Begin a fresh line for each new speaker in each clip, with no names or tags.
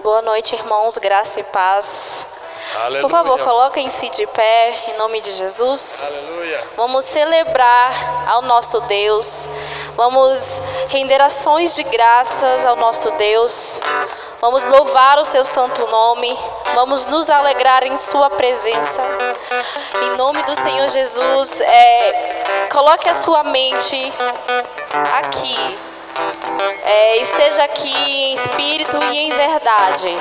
Boa noite, irmãos, graça e paz.
Aleluia.
Por favor, coloquem-se de pé, em nome de Jesus.
Aleluia.
Vamos celebrar ao nosso Deus. Vamos render ações de graças ao nosso Deus. Vamos louvar o seu santo nome. Vamos nos alegrar em sua presença. Em nome do Senhor Jesus, coloque a sua mente aqui. Esteja aqui em espírito e em verdade,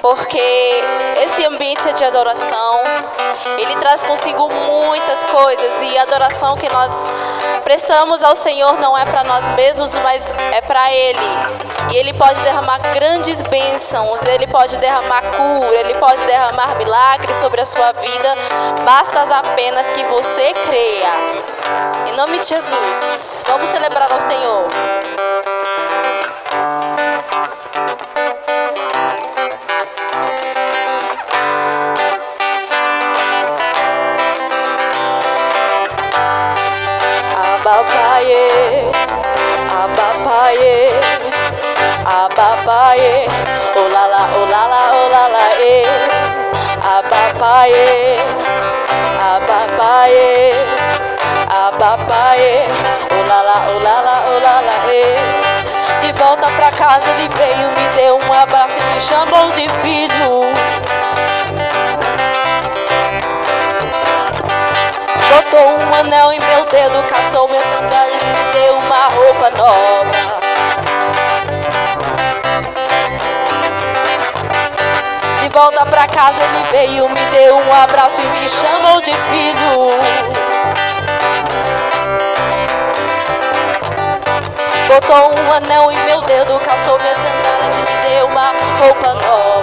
porque esse ambiente é de adoração. Ele traz consigo muitas coisas, e a adoração que nós prestamos ao Senhor não é para nós mesmos, mas é para Ele. E Ele pode derramar grandes bênçãos, Ele pode derramar cura, Ele pode derramar milagres sobre a sua vida. Basta apenas que você creia. Em nome de Jesus, vamos celebrar ao Senhor. Abapaye, abapaye, abapaye, olala, olala, olala, abapaye, abapaye, abapaye, olala, olala, olala, De volta pra casa ele veio, me deu um abraço e me chamou de filho. Botou um anel em meu dedo, caçou minhas sandálias e me deu uma roupa nova. De volta pra casa ele veio, me deu um abraço e me chamou de filho. Botou um anel em meu dedo, calçou minhas sandálias e me deu uma roupa nova.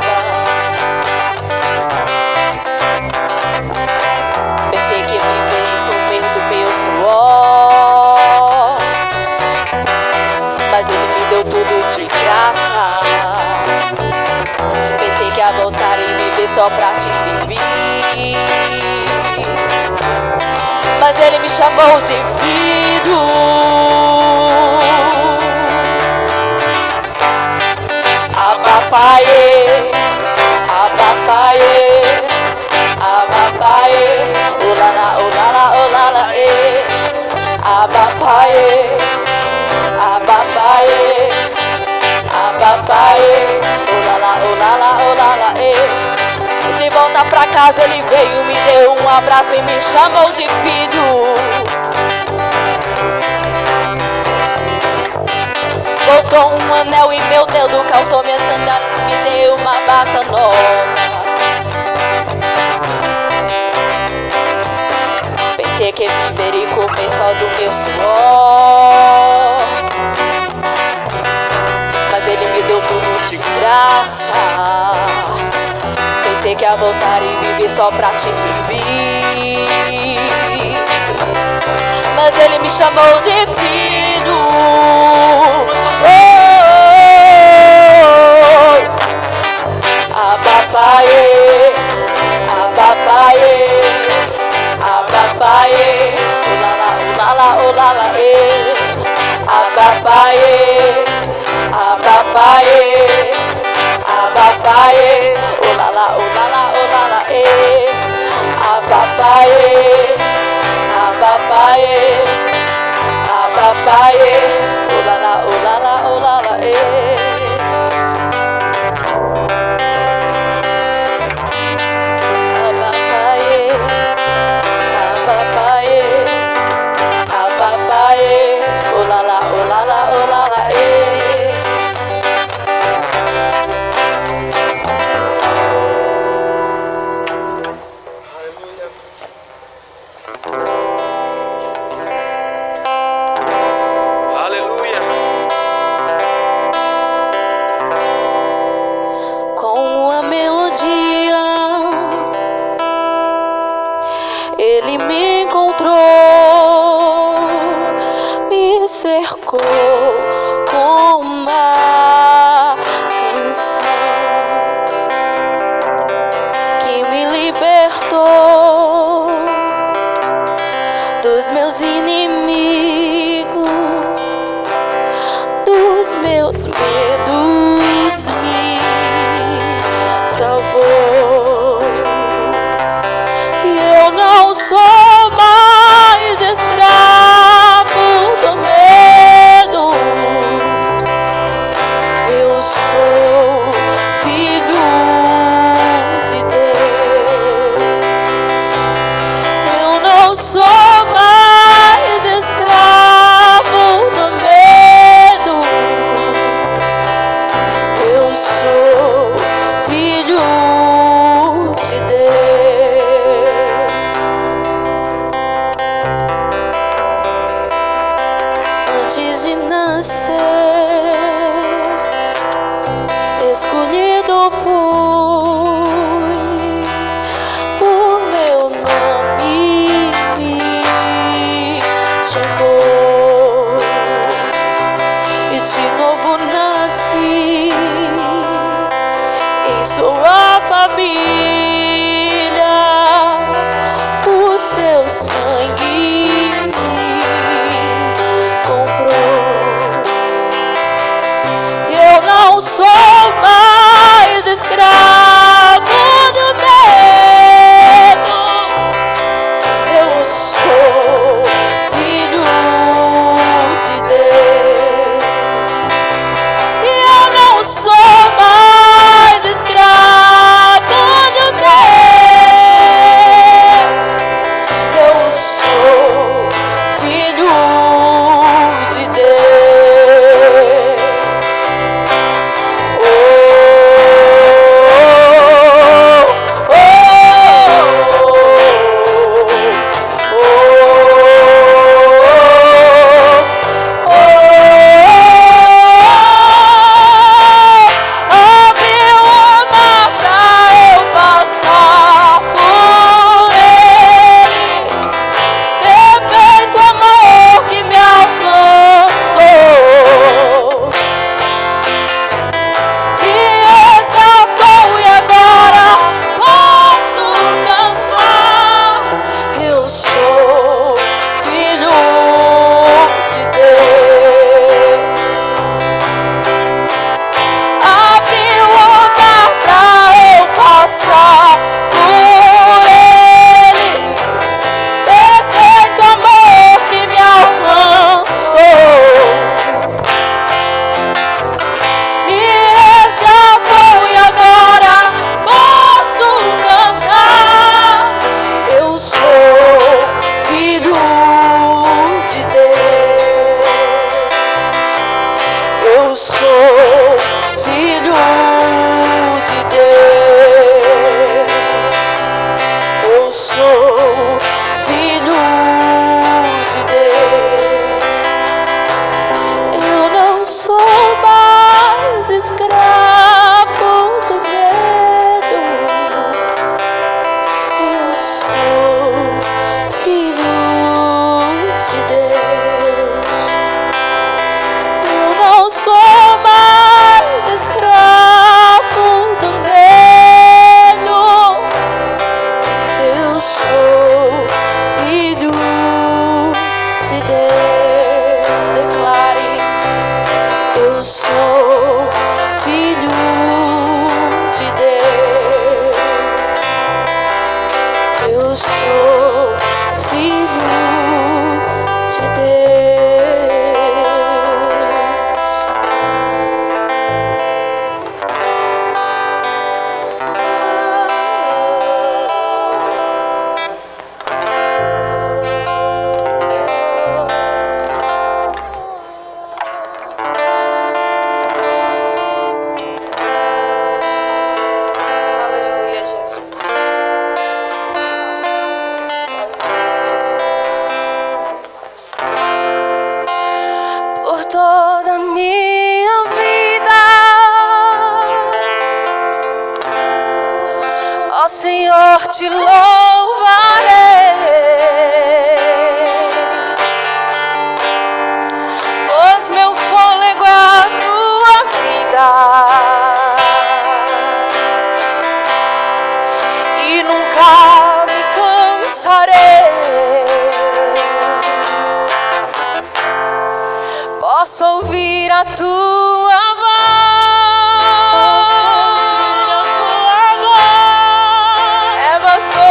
Pensei que me veio comer do meu suor, mas ele me deu tudo de graça. Pensei que ia voltar e viver só pra te servir, mas ele me chamou de filho. Abapaye, abapaye, abapaye, olala, olala, olala, abapaye, abapaye, abapaye, olala, olala, olala, De volta pra casa ele veio, me deu um abraço e me chamou de filho. Botou um anel em meu dedo, calçou minhas sandálias e me deu uma bata nova. Pensei que viver e comer só do meu suor, mas ele me deu tudo de graça. Pensei que ia voltar e viver só pra te servir, mas ele me chamou de filho. Abapaye, abapaye, abapaye, olala, olala, olala, abapaye, abapaye, abapaye, olala, olala, olala, abapaye, abapaye, abapaye, olala, olala, olala, olala, olala, olala,
Aleluia.
Com a melodia ele me encontrou, me cercou com uma canção que me libertou dos meus inimigos, dos meus medos, me escolhido fui, por meu nome me chamou, e de novo nasci em sua família. O seu sangue me comprou. Eu não sou mais escravo do medo. Eu sou filho de Deus. E eu não sou mais escravo do medo. Eu sou filho de Deus.
Senhor, te louvarei, pois meu fôlego é a tua vida e nunca me cansarei. Posso ouvir a tua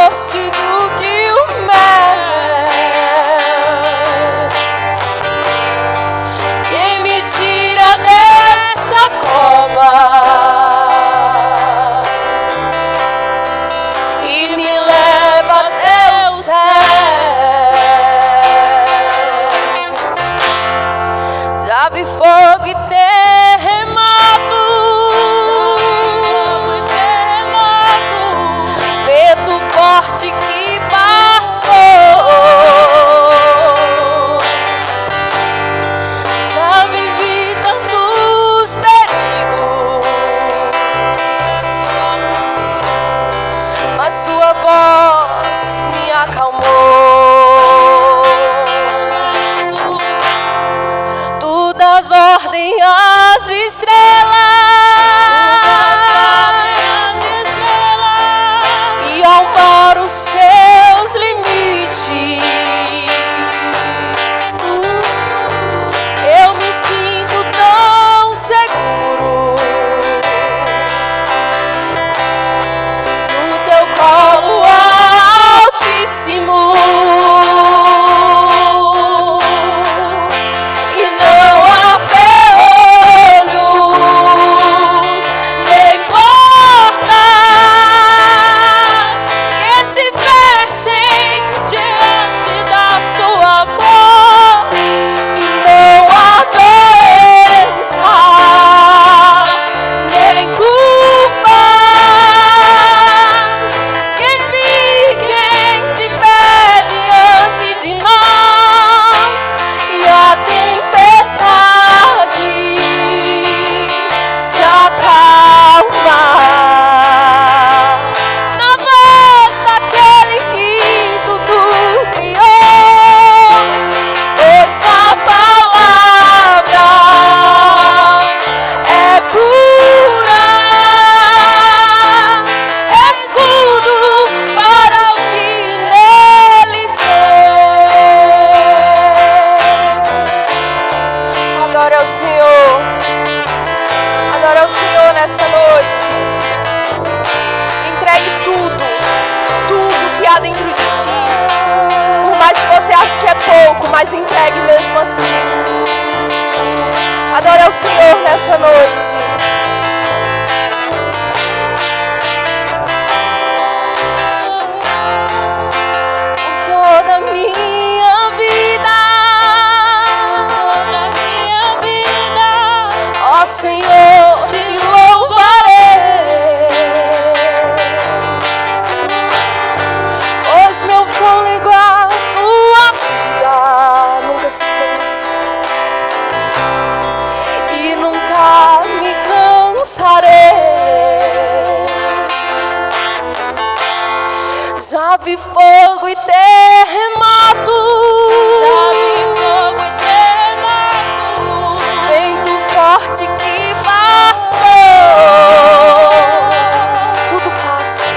doce do que o mel, quem me tira dessa cova e me leva até o céu. Já vi fogo e terremoto, vento forte que passou. Já vivi tantos perigos e amparo os seus limites. Eu me sinto tão seguro no teu colo altíssimo. Mas entregue mesmo assim. Adore ao Senhor nessa noite. Por toda a minha vida, ó Senhor, te louvarei, pois meu fôlego se cansa e nunca me cansarei. Já vi fogo e terremotos, vento forte que passou, tudo passa.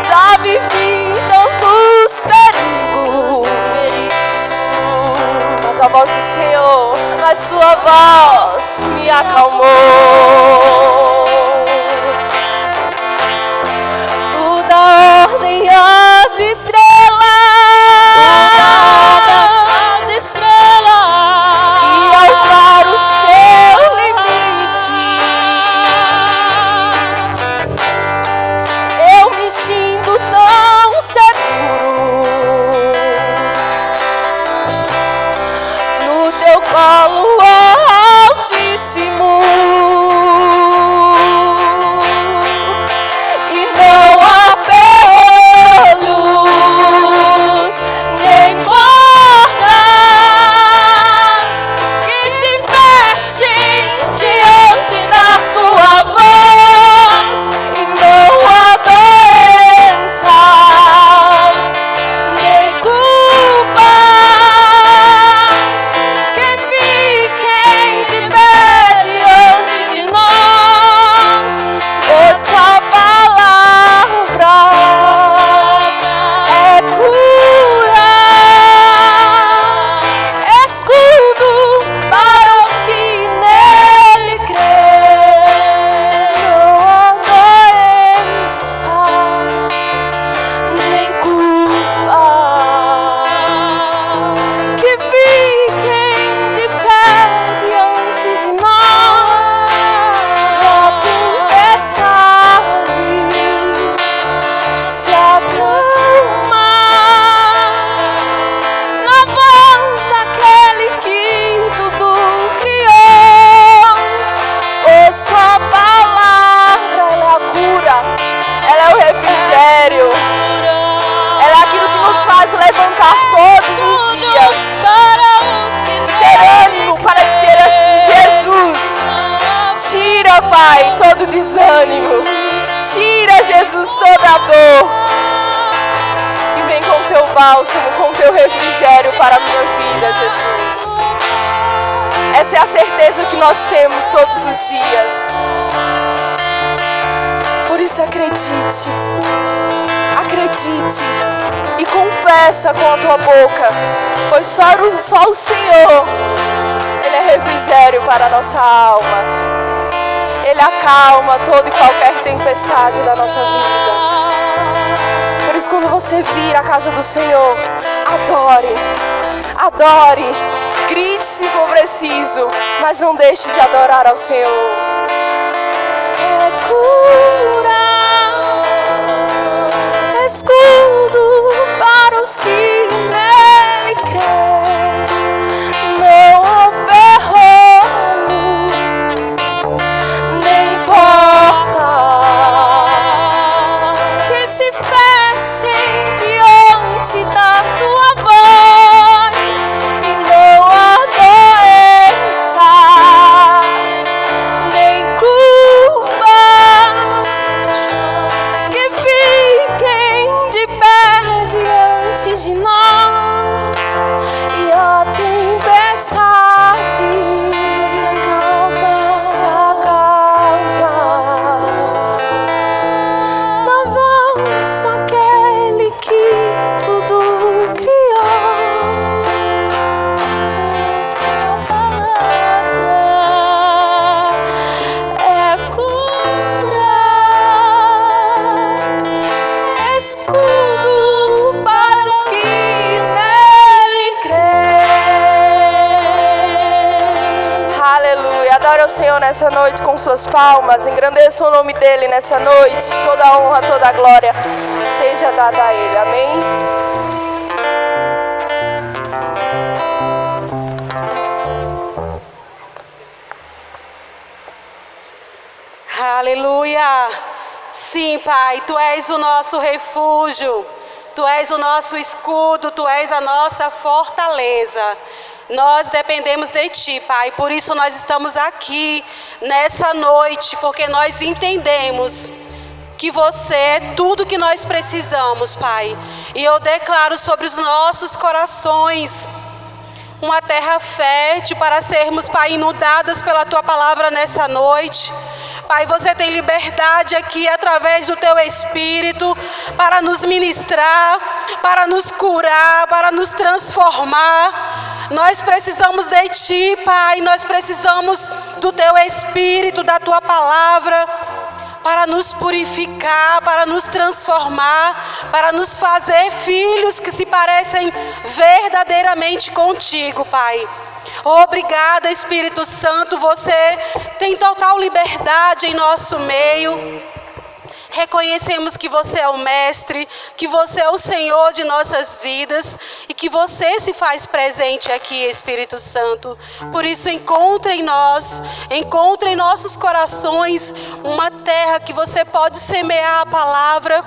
Já vivi tantos perigos, mas a voz do Senhor, mas sua voz me acalmou. Tu dá ordem às estrelas, e ao claro o seu limite. Eu me sinto tão seguro no teu colo altíssimo. E não há ferrolhos nem portas que se fechem diante da tua voz. E não há doenças nem culpas que fiquem de pé diante de nós, pois tua palavra é cura, escudo para os que nele creem. Não há doenças nem culpas que fiquem de pé diante de nós. A tempestade se acalma na voz daquele que tudo criou, pois tua palavra é a cura, ela é o refrigério, ela é aquilo que nos faz levantar todos os dias e ter ânimo para dizer assim: Jesus, tira, Pai, todo desânimo, tira, Jesus, toda a dor, e vem com teu bálsamo, com teu refrigério para a minha vida, Jesus. Essa é a certeza que nós temos todos os dias. Por isso acredite e confessa com a tua boca, pois só o Senhor, Ele é refrigério para a nossa alma. Ele acalma toda e qualquer tempestade da nossa vida. Por isso, quando você vir à casa do Senhor, adore, grite se for preciso, mas não deixe de adorar ao Senhor. É cura, escudo para os que nele creem. Não há ferrolhos, nem portas que se fechem diante da tua voz, e não há doenças, nem culpas que fiquem de pé diante de nós, e a tempestade se acalma na voz daquele que tudo criou. É cura, escudo para os que nele creem. Aleluia. Adore ao Senhor nessa noite com suas palmas. Engrandeça o nome dele nessa noite. Toda a honra, toda a glória seja dada a ele. Amém.
Aleluia! Sim, Pai, Tu és o nosso refúgio, Tu és o nosso escudo, Tu és a nossa fortaleza. Nós dependemos de Ti, Pai, por isso nós estamos aqui nessa noite, porque nós entendemos que Você é tudo que nós precisamos, Pai. E eu declaro sobre os nossos corações uma terra fértil para sermos, Pai, inundadas pela Tua palavra nessa noite. Pai, Você tem liberdade aqui através do Teu Espírito para nos ministrar, para nos curar, para nos transformar. Nós precisamos de Ti, Pai, nós precisamos do Teu Espírito, da Tua palavra, para nos purificar, para nos transformar, para nos fazer filhos que se parecem verdadeiramente contigo, Pai. Obrigada, Espírito Santo, Você tem total liberdade em nosso meio. Reconhecemos que Você é o Mestre, que Você é o Senhor de nossas vidas e que Você se faz presente aqui, Espírito Santo. Por isso, encontre em nós, encontre em nossos corações uma terra que Você pode semear a palavra,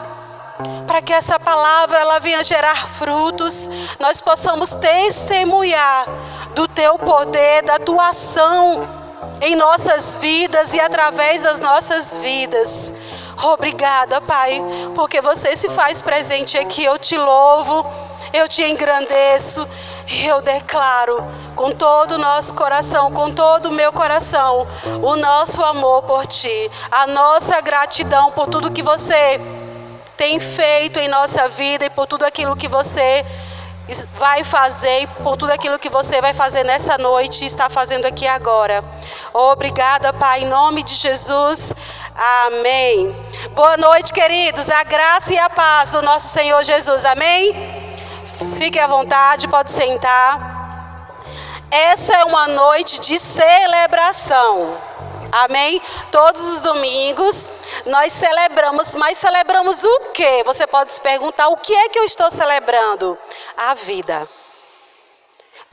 para que essa palavra ela venha gerar frutos, nós possamos testemunhar do Teu poder, da Tua ação em nossas vidas e através das nossas vidas. Obrigada, Pai, porque Você se faz presente aqui. Eu Te louvo, eu Te engrandeço e eu declaro com todo o nosso coração, com todo o meu coração, o nosso amor por Ti, a nossa gratidão por tudo que Você tem feito em nossa vida e por tudo aquilo que Você vai fazer e por tudo aquilo que Você vai fazer nessa noite e está fazendo aqui agora. Obrigada, Pai, em nome de Jesus. Amém. Boa noite, queridos. A graça e a paz do nosso Senhor Jesus. Amém? Fique à vontade, pode sentar. Essa é uma noite de celebração. Amém? Todos os domingos nós celebramos, mas celebramos o quê? Você pode se perguntar, o que é que eu estou celebrando? A vida.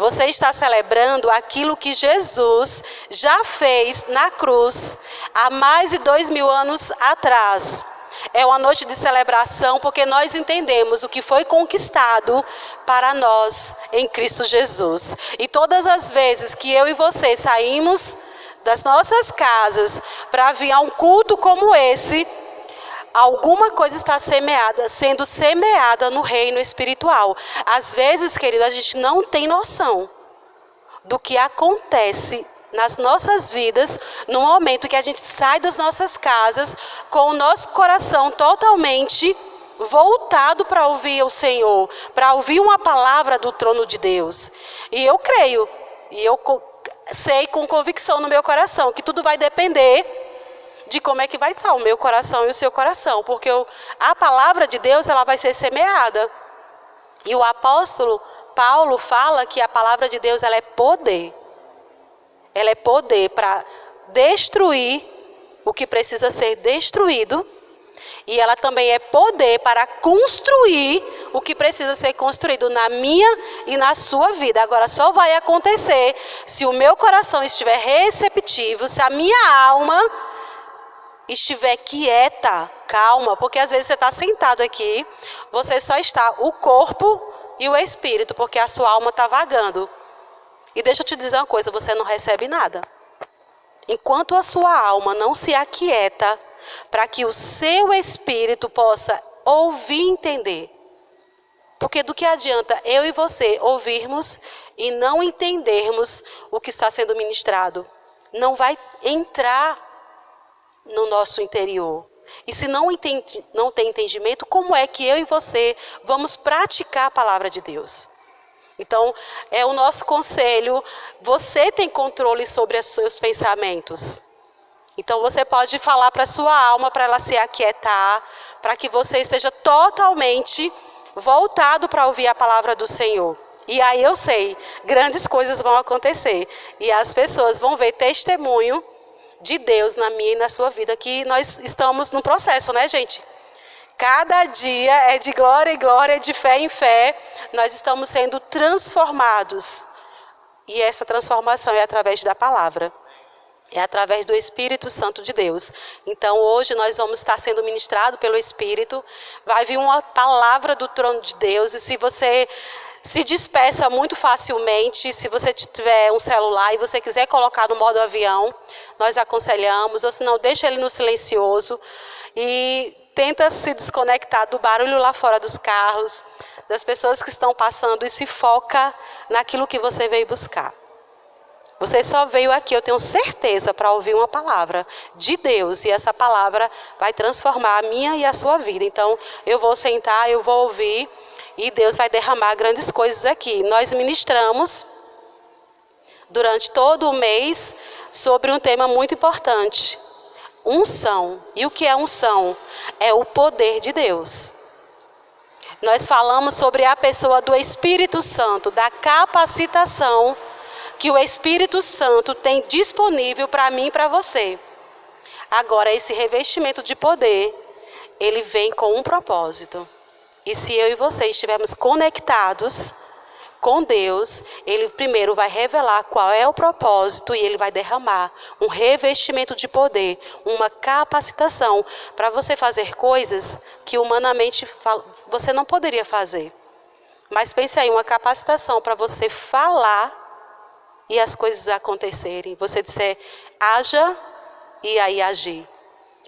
Você está celebrando aquilo que Jesus já fez na cruz há mais de 2000 anos atrás. É uma noite de celebração porque nós entendemos o que foi conquistado para nós em Cristo Jesus. E todas as vezes que eu e você saímos das nossas casas para vir a um culto como esse, alguma coisa está sendo semeada no reino espiritual. Às vezes, querido, a gente não tem noção do que acontece nas nossas vidas, no momento que a gente sai das nossas casas com o nosso coração totalmente voltado para ouvir o Senhor, para ouvir uma palavra do trono de Deus. E eu creio, e eu sei com convicção no meu coração que tudo vai depender de como é que vai estar o meu coração e o seu coração, porque a palavra de Deus ela vai ser semeada. E o apóstolo Paulo fala que a palavra de Deus ela é poder. Ela é poder para destruir o que precisa ser destruído. E ela também é poder para construir o que precisa ser construído na minha e na sua vida. Agora, só vai acontecer se o meu coração estiver receptivo, se a minha alma estiver quieta, calma. Porque às vezes você está sentado aqui, você só está o corpo e o espírito, porque a sua alma está vagando. E deixa eu te dizer uma coisa, você não recebe nada. Enquanto a sua alma não se aquieta, para que o seu espírito possa ouvir e entender. Porque do que adianta eu e você ouvirmos e não entendermos o que está sendo ministrado? Não vai entrar no nosso interior. E se não tem entendimento, como é que eu e você vamos praticar a palavra de Deus? Então, é o nosso conselho, você tem controle sobre os seus pensamentos. Então, você pode falar para a sua alma, para ela se aquietar, para que você esteja totalmente voltado para ouvir a palavra do Senhor. E aí eu sei, grandes coisas vão acontecer. E as pessoas vão ver testemunho de Deus na minha e na sua vida, que nós estamos num processo, né, gente? Cada dia é de glória em glória, de fé em fé, nós estamos sendo transformados. E essa transformação é através da palavra. É através do Espírito Santo de Deus. Então hoje nós vamos estar sendo ministrados pelo Espírito. Vai vir uma palavra do trono de Deus. E se você se dispersa muito facilmente, se você tiver um celular e você quiser colocar no modo avião, nós aconselhamos. Ou se não, deixa ele no silencioso. E tenta se desconectar do barulho lá fora dos carros, das pessoas que estão passando e se foca naquilo que você veio buscar. Você só veio aqui, eu tenho certeza, para ouvir uma palavra de Deus. E essa palavra vai transformar a minha e a sua vida. Então, eu vou sentar, eu vou ouvir. E Deus vai derramar grandes coisas aqui. Nós ministramos durante todo o mês sobre um tema muito importante. Unção. E o que é unção? É o poder de Deus. Nós falamos sobre a pessoa do Espírito Santo, da capacitação que o Espírito Santo tem disponível para mim e para você. Agora, esse revestimento de poder, ele vem com um propósito. E se eu e você estivermos conectados com Deus, ele primeiro vai revelar qual é o propósito e ele vai derramar um revestimento de poder, uma capacitação para você fazer coisas que humanamente você não poderia fazer. Mas pense aí, uma capacitação para você falar e as coisas acontecerem. Você disser, haja e aí agir.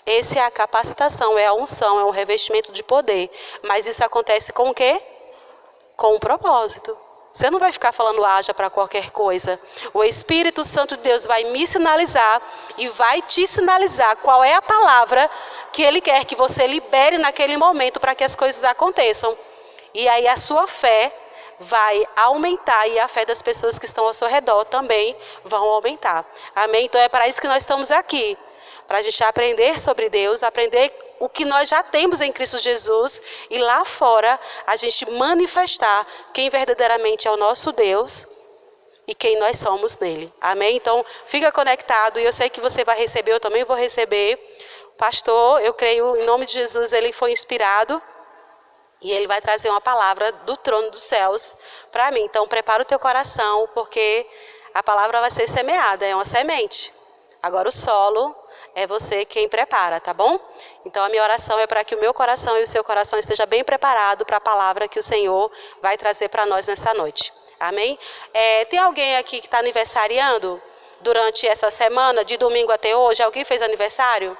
Essa é a capacitação, é a unção, é um revestimento de poder. Mas isso acontece com o quê? Com um propósito. Você não vai ficar falando haja para qualquer coisa. O Espírito Santo de Deus vai me sinalizar e vai te sinalizar qual é a palavra que Ele quer que você libere naquele momento para que as coisas aconteçam. E aí a sua fé vai aumentar e a fé das pessoas que estão ao seu redor também vão aumentar. Amém? Então é para isso que nós estamos aqui. Para a gente aprender sobre Deus, aprender o que nós já temos em Cristo Jesus e lá fora a gente manifestar quem verdadeiramente é o nosso Deus e quem nós somos nele. Amém? Então fica conectado e eu sei que você vai receber, eu também vou receber. Pastor, eu creio em nome de Jesus, ele foi inspirado. E ele vai trazer uma palavra do trono dos céus para mim. Então, prepara o teu coração, porque a palavra vai ser semeada, é uma semente. Agora, o solo é você quem prepara, tá bom? Então, a minha oração é para que o meu coração e o seu coração esteja bem preparado para a palavra que o Senhor vai trazer para nós nessa noite. Amém? Tem alguém aqui que está aniversariando durante essa semana, de domingo até hoje? Alguém fez aniversário?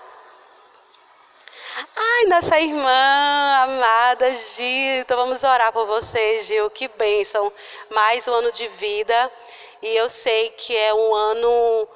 Ai, nossa irmã amada Gil, então vamos orar por você, Gil, que bênção, mais um ano de vida. E eu sei que é um ano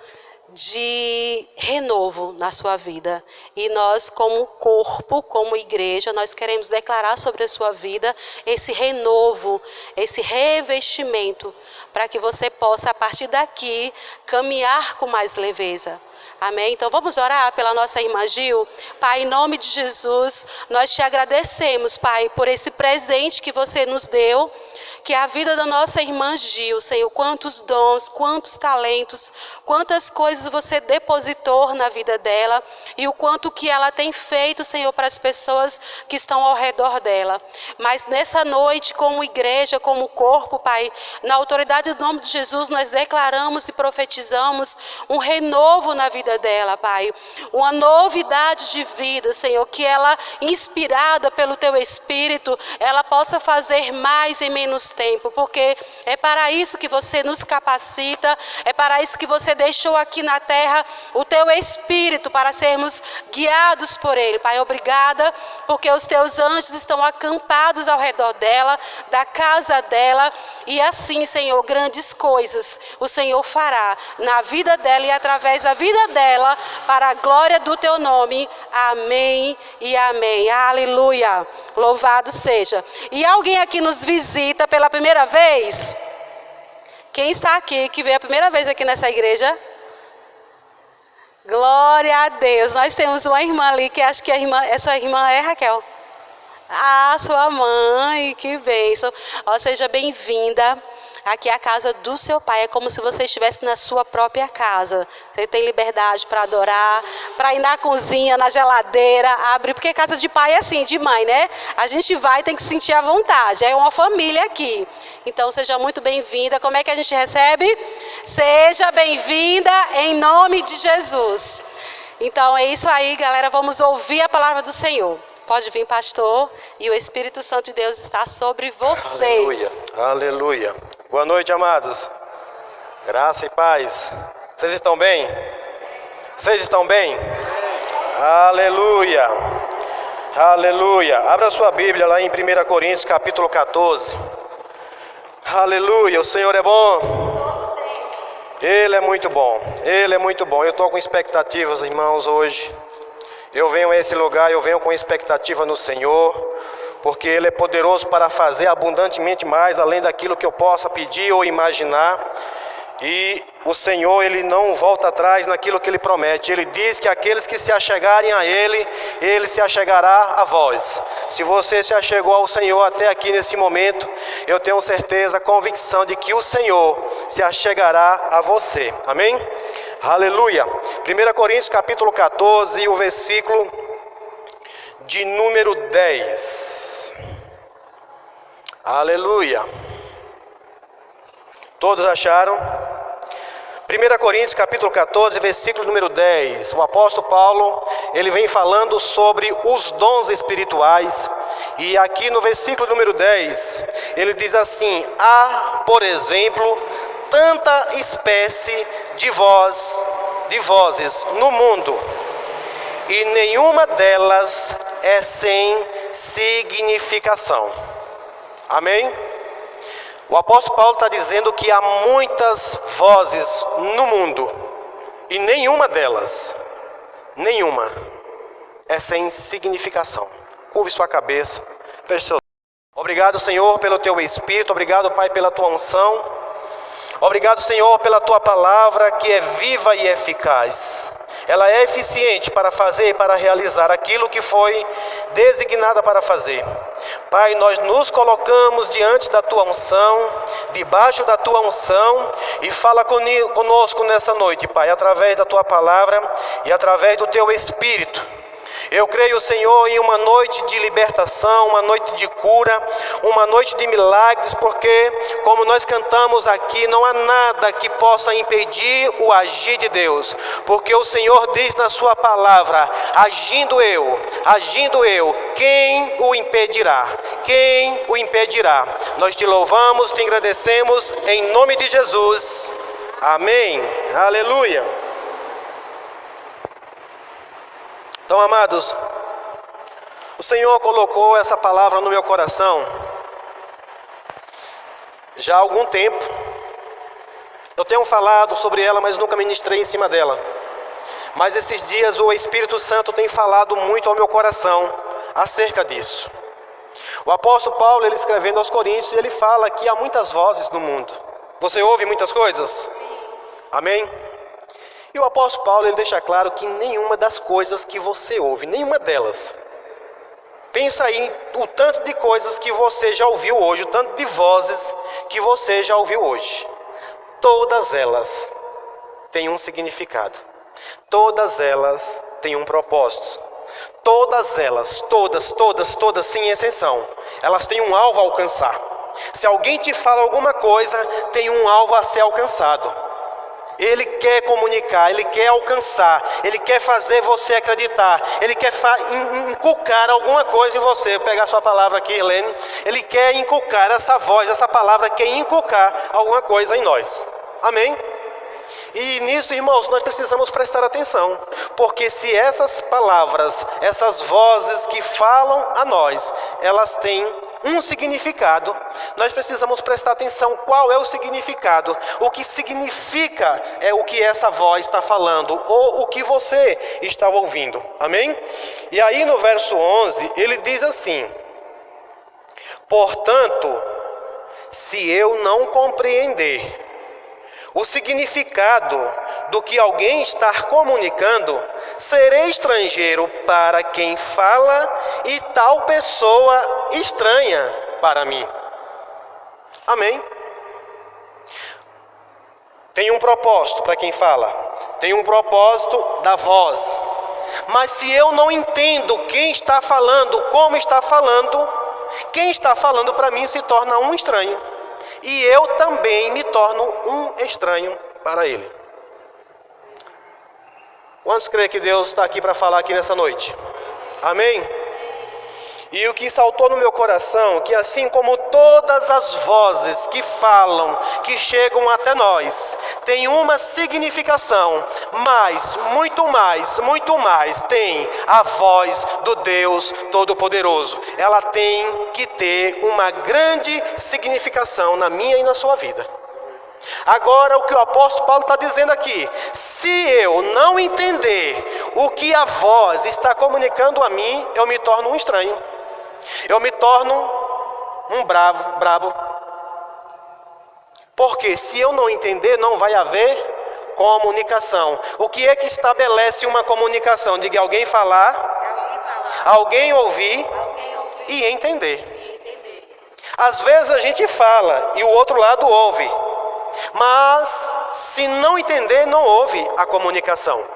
de renovo na sua vida. E nós, como corpo, como igreja, nós queremos declarar sobre a sua vida esse renovo, esse revestimento, para que você possa, a partir daqui, caminhar com mais leveza. Amém? Então vamos orar pela nossa irmã Gil. Pai, em nome de Jesus, nós te agradecemos, Pai, por esse presente que você nos deu, que é a vida da nossa irmã Gil, Senhor. Quantos dons, quantos talentos, quantas coisas você depositou na vida dela e o quanto que ela tem feito, Senhor, para as pessoas que estão ao redor dela. Mas nessa noite, como igreja, como corpo, Pai, na autoridade do nome de Jesus, nós declaramos e profetizamos um renovo na vida dela, Pai. Uma novidade de vida, Senhor, que ela, inspirada pelo Teu Espírito, ela possa fazer mais em menos tempo, porque é para isso que você nos capacita, é para isso que você deixou aqui na terra o Teu Espírito, para sermos guiados por Ele. Pai, obrigada, porque os Teus anjos estão acampados ao redor dela, da casa dela, e assim, Senhor, grandes coisas o Senhor fará na vida dela e através da vida dela, para a glória do Teu nome. Amém e amém. Aleluia. Louvado seja. E alguém aqui nos visita pela primeira vez? Quem está aqui, que veio a primeira vez aqui nessa igreja? Glória a Deus. Nós temos uma irmã ali, que acho que essa irmã é Raquel. Ah, sua mãe, que bênção. Ó, seja bem-vinda. Aqui é a casa do seu pai, é como se você estivesse na sua própria casa. Você tem liberdade para adorar, para ir na cozinha, na geladeira, abrir, porque casa de pai é assim, de mãe, né? A gente vai, tem que sentir à vontade, é uma família aqui. Então seja muito bem-vinda. Como é que a gente recebe? Seja bem-vinda em nome de Jesus. Então é isso aí, galera, vamos ouvir a palavra do Senhor. Pode vir, pastor, e o Espírito Santo de Deus está sobre você.
Aleluia, aleluia. Boa noite, amados. Graça e paz. Vocês estão bem? Vocês estão bem? Aleluia, aleluia. Abra sua Bíblia lá em 1 Coríntios, capítulo 14. Aleluia, o Senhor é bom. Ele é muito bom, Ele é muito bom. Eu estou com expectativas, irmãos, hoje. Eu venho a esse lugar, eu venho com expectativa no Senhor, porque Ele é poderoso para fazer abundantemente mais, além daquilo que eu possa pedir ou imaginar. E o Senhor, Ele não volta atrás naquilo que Ele promete. Ele diz que aqueles que se achegarem a Ele, Ele se achegará a vós. Se você se achegou ao Senhor até aqui nesse momento, eu tenho certeza, convicção de que o Senhor se achegará a você. Amém? Aleluia. 1 Coríntios capítulo 14, o versículo de número 10. Aleluia. Todos acharam? 1 Coríntios capítulo 14, versículo número 10. O apóstolo Paulo, ele vem falando sobre os dons espirituais. E aqui no versículo número 10, ele diz assim: há, por exemplo, tanta espécie de vozes no mundo, e nenhuma delas é sem significação. Amém? O apóstolo Paulo está dizendo que há muitas vozes no mundo, e nenhuma delas, é sem significação. Curve sua cabeça, feche seus olhos. Obrigado, Senhor, pelo Teu Espírito. Obrigado, Pai, pela Tua unção. Obrigado, Senhor, pela Tua palavra, que é viva e eficaz. Ela é eficiente para fazer e para realizar aquilo que foi designada para fazer. Pai, nós nos colocamos diante da Tua unção, debaixo da Tua unção, e fala conosco nessa noite, Pai, através da Tua palavra e através do Teu Espírito. Eu creio, Senhor, em uma noite de libertação, uma noite de cura, uma noite de milagres, porque, como nós cantamos aqui, não há nada que possa impedir o agir de Deus, porque o Senhor diz na sua palavra: agindo eu, quem o impedirá? Quem o impedirá? Nós te louvamos, te agradecemos, em nome de Jesus. Amém. Aleluia. Então, amados, o Senhor colocou essa palavra no meu coração já há algum tempo. Eu tenho falado sobre ela, mas nunca ministrei em cima dela. Mas esses dias o Espírito Santo tem falado muito ao meu coração acerca disso. O apóstolo Paulo, ele escrevendo aos Coríntios, ele fala que há muitas vozes no mundo. Você ouve muitas coisas? Amém? E o apóstolo Paulo, ele deixa claro que nenhuma das coisas que você ouve, nenhuma delas. Pensa aí o tanto de coisas que você já ouviu hoje, o tanto de vozes que você já ouviu hoje. Todas elas têm um significado. Todas elas têm um propósito. Todas elas, todas, sem exceção, elas têm um alvo a alcançar. Se alguém te fala alguma coisa, tem um alvo a ser alcançado. Ele quer comunicar, ele quer alcançar, ele quer fazer você acreditar, ele quer inculcar alguma coisa em você. Vou pegar sua palavra aqui, Helene. Ele quer inculcar, essa voz, essa palavra quer inculcar alguma coisa em nós. Amém? E nisso, irmãos, nós precisamos prestar atenção, porque se essas palavras, essas vozes que falam a nós, elas têm um significado, nós precisamos prestar atenção qual é o significado, o que significa é o que essa voz está falando, ou o que você está ouvindo, amém? E aí no verso 11, ele diz assim: portanto, se eu não compreender o significado do que alguém está comunicando, serei estrangeiro para quem fala e tal pessoa estranha para mim. Amém? Tem um propósito para quem fala, tem um propósito da voz. Mas se eu não entendo quem está falando, como está falando, quem está falando para mim se torna um estranho. E eu também me torno um estranho para ele. Quantos creem que Deus está aqui para falar aqui nessa noite? Amém? E o que saltou no meu coração, que assim como todas as vozes que falam, que chegam até nós, tem uma significação, mas muito mais tem a voz do Deus Todo-Poderoso. Ela tem que ter uma grande significação na minha e na sua vida. Agora, o que o apóstolo Paulo está dizendo aqui: se eu não entender o que a voz está comunicando a mim, eu me torno um estranho. Eu me torno um brabo. Porque se eu não entender, não vai haver comunicação. O que é que estabelece uma comunicação? Diga: alguém falar, alguém ouvir e entender. Às vezes a gente fala e o outro lado ouve. Mas se não entender, não houve a comunicação.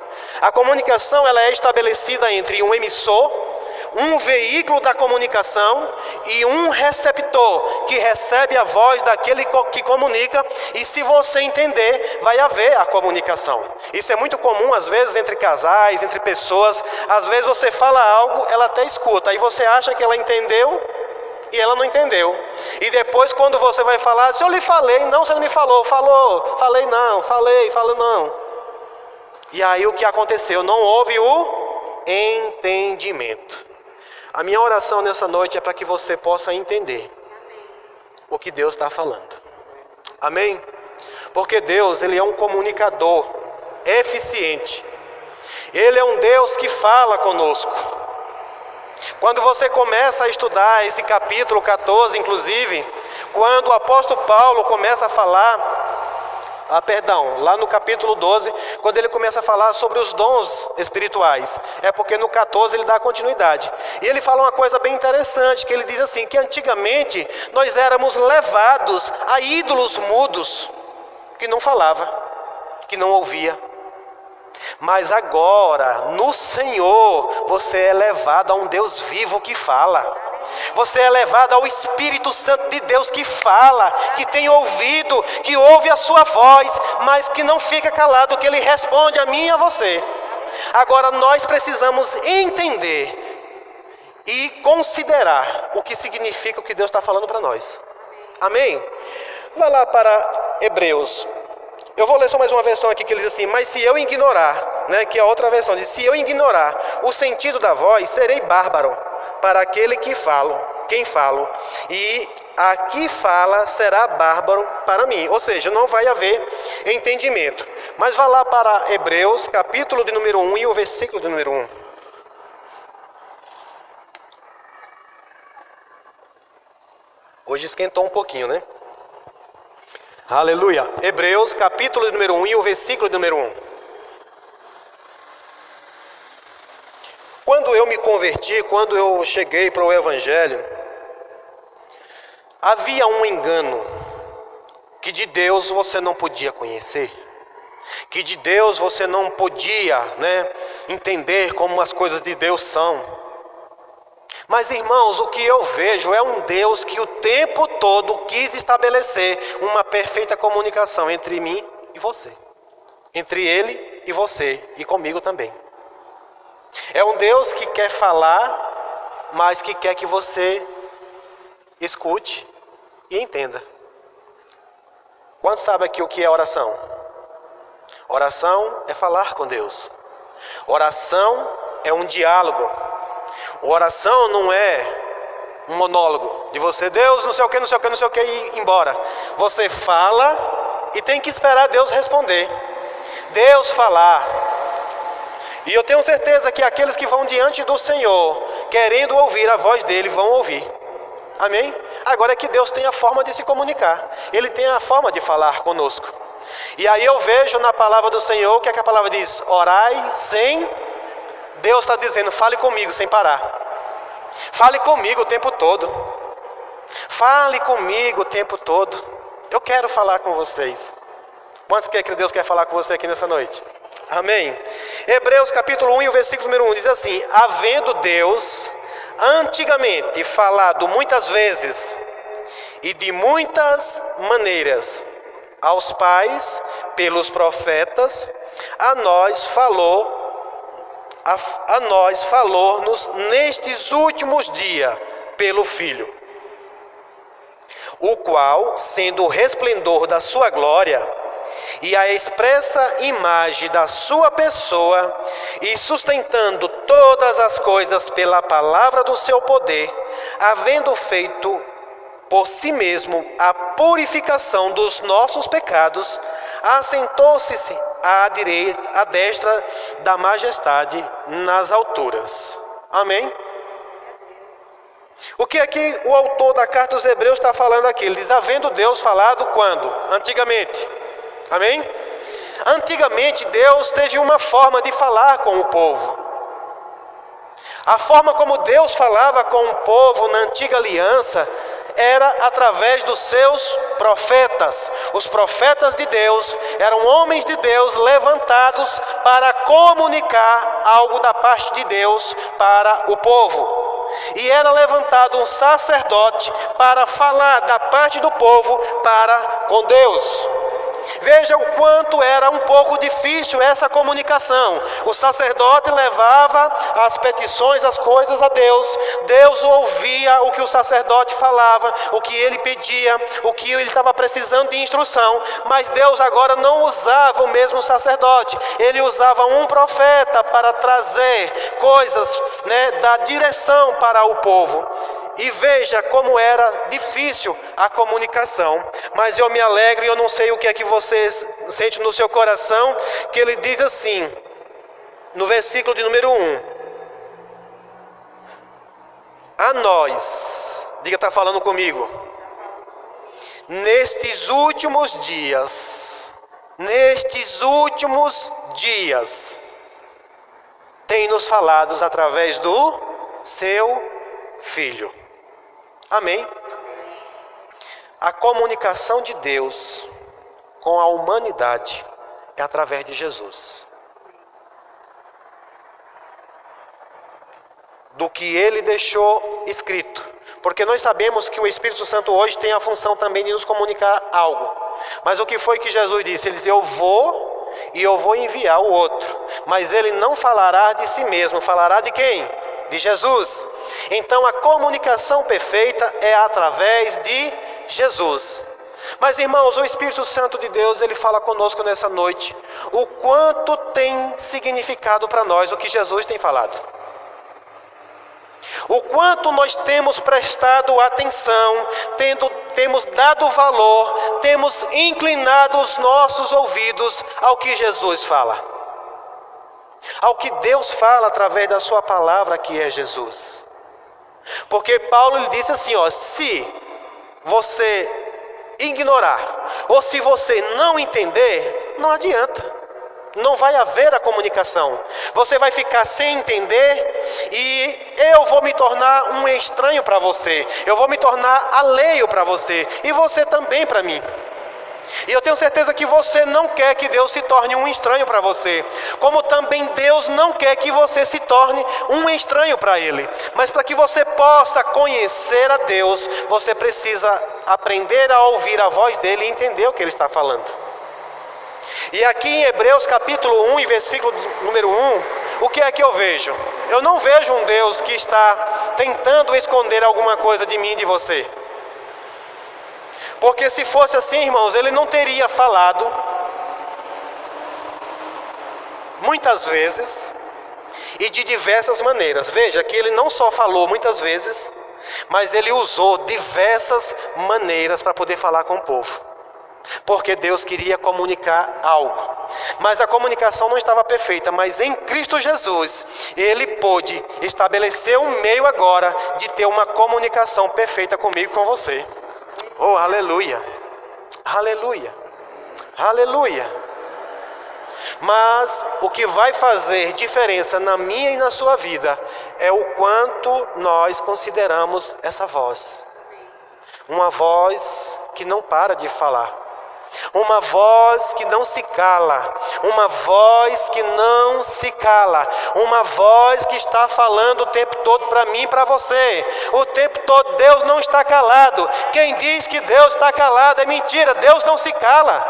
A comunicação, ela é estabelecida entre um emissor, um veículo da comunicação e um receptor que recebe a voz daquele que comunica. E se você entender, vai haver a comunicação. Isso é muito comum às vezes entre casais, entre pessoas. Às vezes você fala algo, ela até escuta, aí você acha que ela entendeu e ela não entendeu. E depois, quando você vai falar: se eu lhe falei, não, você não me falou. Falei não, falei não. E aí o que aconteceu? Não houve o entendimento. A minha oração nessa noite é para que você possa entender o que Deus está falando. Amém? Porque Deus, Ele é um comunicador eficiente. Ele é um Deus que fala conosco. Quando você começa a estudar esse capítulo 14, inclusive, quando o apóstolo Paulo começa a falar, lá no capítulo 12, quando ele começa a falar sobre os dons espirituais, é porque no 14 ele dá continuidade. E ele fala uma coisa bem interessante, que ele diz assim, que antigamente nós éramos levados a ídolos mudos, que não falava, que não ouvia. Mas agora, no Senhor, você é levado a um Deus vivo que fala. Você é levado ao Espírito Santo de Deus que fala, que tem ouvido, que ouve a sua voz, mas que não fica calado, que Ele responde a mim e a você. Agora nós precisamos entender e considerar o que significa o que Deus está falando para nós. Amém? Vai lá para Hebreus. Eu vou ler só mais uma versão aqui que ele diz assim: mas se eu ignorar, que é a outra versão, diz: se eu ignorar o sentido da voz, serei bárbaro para aquele quem falo. E aqui fala será bárbaro para mim. Ou seja, não vai haver entendimento. Mas vá lá para Hebreus, capítulo de número 1 e o versículo de número 1. Hoje esquentou um pouquinho, né? Aleluia. Hebreus, capítulo de número 1 e o versículo de número 1. Quando eu me converti, quando eu cheguei para o Evangelho, havia um engano que de Deus você não podia conhecer, que de Deus você não podia, entender como as coisas de Deus são. Mas, irmãos, o que eu vejo é um Deus que o tempo todo quis estabelecer uma perfeita comunicação entre mim e você, entre Ele e você e comigo também. É um Deus que quer falar, mas que quer que você escute e entenda. Quantos sabem aqui o que é oração? Oração é falar com Deus. Oração é um diálogo. Oração não é um monólogo de você, Deus, não sei o que, não sei o que, não sei o que, e ir embora. Você fala e tem que esperar Deus responder. Deus falar. E eu tenho certeza que aqueles que vão diante do Senhor, querendo ouvir a voz dele, vão ouvir. Amém? Agora é que Deus tem a forma de se comunicar. Ele tem a forma de falar conosco. E aí eu vejo na palavra do Senhor, o que é que a palavra diz? Orai sem... Deus está dizendo, fale comigo sem parar. Fale comigo o tempo todo. Fale comigo o tempo todo. Eu quero falar com vocês. Quantos quer que Deus quer falar com você aqui nessa noite? Amém? Hebreus capítulo 1 e o versículo número 1 diz assim: havendo Deus antigamente falado muitas vezes e de muitas maneiras aos pais pelos profetas, a nós falou-nos nestes últimos dias pelo Filho, o qual, sendo o resplendor da sua glória e a expressa imagem da sua pessoa, e sustentando todas as coisas pela palavra do seu poder, havendo feito por si mesmo a purificação dos nossos pecados, assentou-se à destra da majestade nas alturas. Amém? O que é que o autor da carta aos Hebreus está falando aqui? Ele diz, havendo Deus falado quando? Antigamente. Amém? Antigamente Deus teve uma forma de falar com o povo. A forma como Deus falava com o povo na antiga aliança era através dos seus profetas. Os profetas de Deus eram homens de Deus levantados para comunicar algo da parte de Deus para o povo. E era levantado um sacerdote para falar da parte do povo para com Deus. Veja o quanto era um pouco difícil essa comunicação. O sacerdote levava as petições, as coisas a Deus. Deus ouvia o que o sacerdote falava, o que ele pedia, o que ele estava precisando de instrução. Mas Deus agora não usava o mesmo sacerdote. Ele usava um profeta para trazer coisas, da direção para o povo. E veja como era difícil a comunicação. Mas eu me alegro e eu não sei o que é que você sente no seu coração, que ele diz assim, no versículo de número 1. A nós, diga, está falando comigo. Nestes últimos dias, tem nos falado através do seu Filho. Amém? A comunicação de Deus com a humanidade é através de Jesus. Do que ele deixou escrito. Porque nós sabemos que o Espírito Santo hoje tem a função também de nos comunicar algo. Mas o que foi que Jesus disse? Ele disse, eu vou e eu vou enviar o outro. Mas ele não falará de si mesmo, falará de quem? De Jesus. Então a comunicação perfeita é através de Jesus. Mas irmãos, o Espírito Santo de Deus, ele fala conosco nessa noite o quanto tem significado para nós o que Jesus tem falado. O quanto nós temos prestado atenção, temos dado valor, temos inclinado os nossos ouvidos ao que Jesus fala, ao que Deus fala através da sua palavra, que é Jesus. Porque Paulo lhe disse assim, se você ignorar, ou se você não entender, não adianta. Não vai haver a comunicação. Você vai ficar sem entender e eu vou me tornar um estranho para você. Eu vou me tornar alheio para você e você também para mim. E eu tenho certeza que você não quer que Deus se torne um estranho para você, como também Deus não quer que você se torne um estranho para Ele. Mas para que você possa conhecer a Deus, você precisa aprender a ouvir a voz dEle e entender o que Ele está falando. E aqui em Hebreus capítulo 1 e versículo número 1, o que é que eu vejo? Eu não vejo um Deus que está tentando esconder alguma coisa de mim e de você. Porque se fosse assim, irmãos, Ele não teria falado muitas vezes e de diversas maneiras. Veja que Ele não só falou muitas vezes, mas Ele usou diversas maneiras para poder falar com o povo. Porque Deus queria comunicar algo. Mas a comunicação não estava perfeita. Mas em Cristo Jesus, Ele pôde estabelecer um meio agora de ter uma comunicação perfeita comigo e com você. Oh, aleluia! Aleluia! Aleluia! Mas o que vai fazer diferença na minha e na sua vida é o quanto nós consideramos essa voz. Uma voz que não para de falar. Uma voz que não se cala, uma voz que não se cala, uma voz que está falando o tempo todo para mim e para você. O tempo todo Deus não está calado. Quem diz que Deus está calado é mentira, Deus não se cala.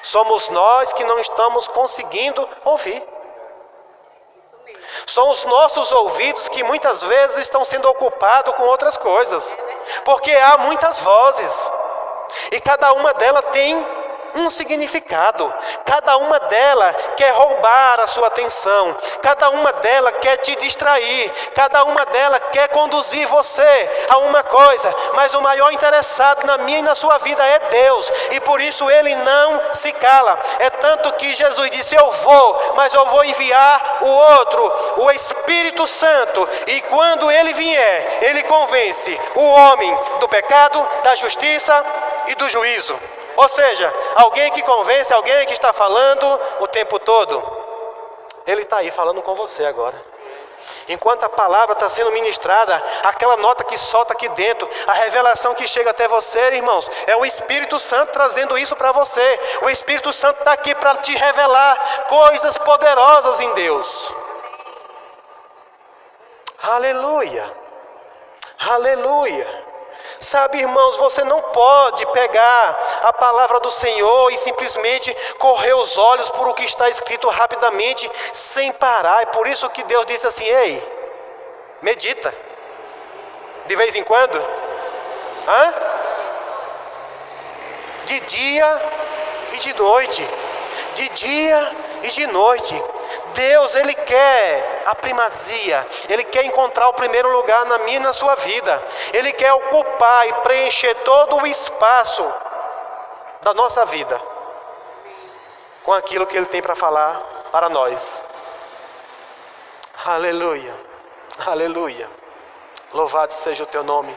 Somos nós que não estamos conseguindo ouvir. São os nossos ouvidos que muitas vezes estão sendo ocupados com outras coisas, porque há muitas vozes. E cada uma delas tem um significado. Cada uma delas quer roubar a sua atenção. Cada uma delas quer te distrair. Cada uma delas quer conduzir você a uma coisa. Mas o maior interessado na minha e na sua vida é Deus. E por isso Ele não se cala. É tanto que Jesus disse, eu vou, mas eu vou enviar o outro, o Espírito Santo. E quando Ele vier, Ele convence o homem do pecado, da justiça e do juízo. Ou seja, alguém que convence, alguém que está falando o tempo todo. Ele está aí falando com você agora. Enquanto a palavra está sendo ministrada, aquela nota que solta aqui dentro, a revelação que chega até você, irmãos, é o Espírito Santo trazendo isso para você. O Espírito Santo está aqui para te revelar coisas poderosas em Deus. Aleluia, aleluia. Sabe, irmãos, você não pode pegar a palavra do Senhor e simplesmente correr os olhos por o que está escrito rapidamente, sem parar. É por isso que Deus disse assim, ei, medita. De vez em quando. De dia e de noite. De dia e de noite. Deus, Ele quer a primazia. Ele quer encontrar o primeiro lugar na minha e na sua vida. Ele quer ocupar e preencher todo o espaço da nossa vida com aquilo que Ele tem para falar para nós. Aleluia, aleluia. Louvado seja o Teu nome.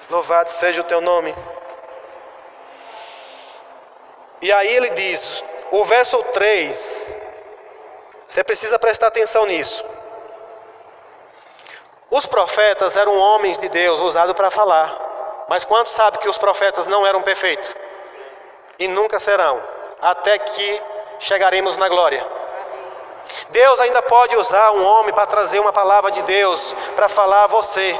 Louvado seja o Teu nome. E aí Ele diz, o verso 3... Você precisa prestar atenção nisso. Os profetas eram homens de Deus usados para falar. Mas quantos sabem que os profetas não eram perfeitos? E nunca serão, até que chegaremos na glória. Deus ainda pode usar um homem para trazer uma palavra de Deus, para falar a você.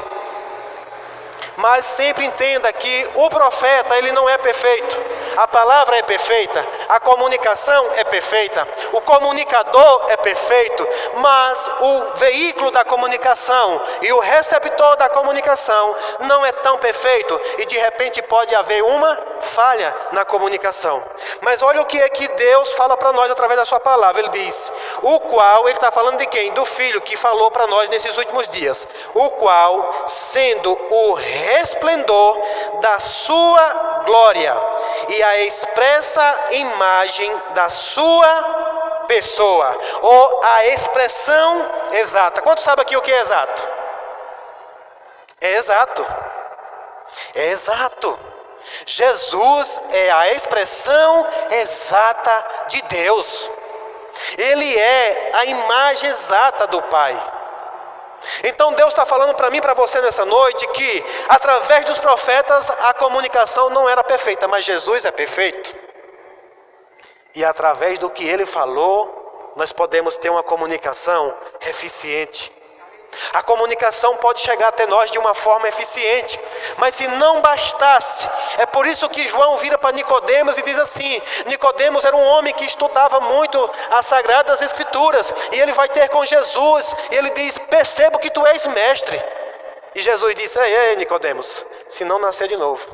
Mas sempre entenda que o profeta, ele não é perfeito. A palavra é perfeita, a comunicação é perfeita, o comunicador é perfeito, mas o veículo da comunicação e o receptor da comunicação não é tão perfeito e de repente pode haver uma falha na comunicação. Mas olha o que é que Deus fala para nós através da sua palavra. Ele diz, o qual, ele está falando de quem? Do Filho que falou para nós nesses últimos dias. O qual, sendo o resplendor da sua glória e a expressa imagem da sua pessoa, ou a expressão exata. Quanto sabe aqui o que é exato? É exato. É exato. Jesus é a expressão exata de Deus. Ele é a imagem exata do Pai. Então Deus está falando para mim e para você nessa noite que através dos profetas a comunicação não era perfeita, mas Jesus é perfeito. E através do que Ele falou, nós podemos ter uma comunicação eficiente. A comunicação pode chegar até nós de uma forma eficiente, mas se não bastasse, é por isso que João vira para Nicodemos e diz assim: Nicodemos era um homem que estudava muito as Sagradas Escrituras, e ele vai ter com Jesus, e ele diz: percebo que tu és mestre. E Jesus disse: ei Nicodemos, se não nascer de novo,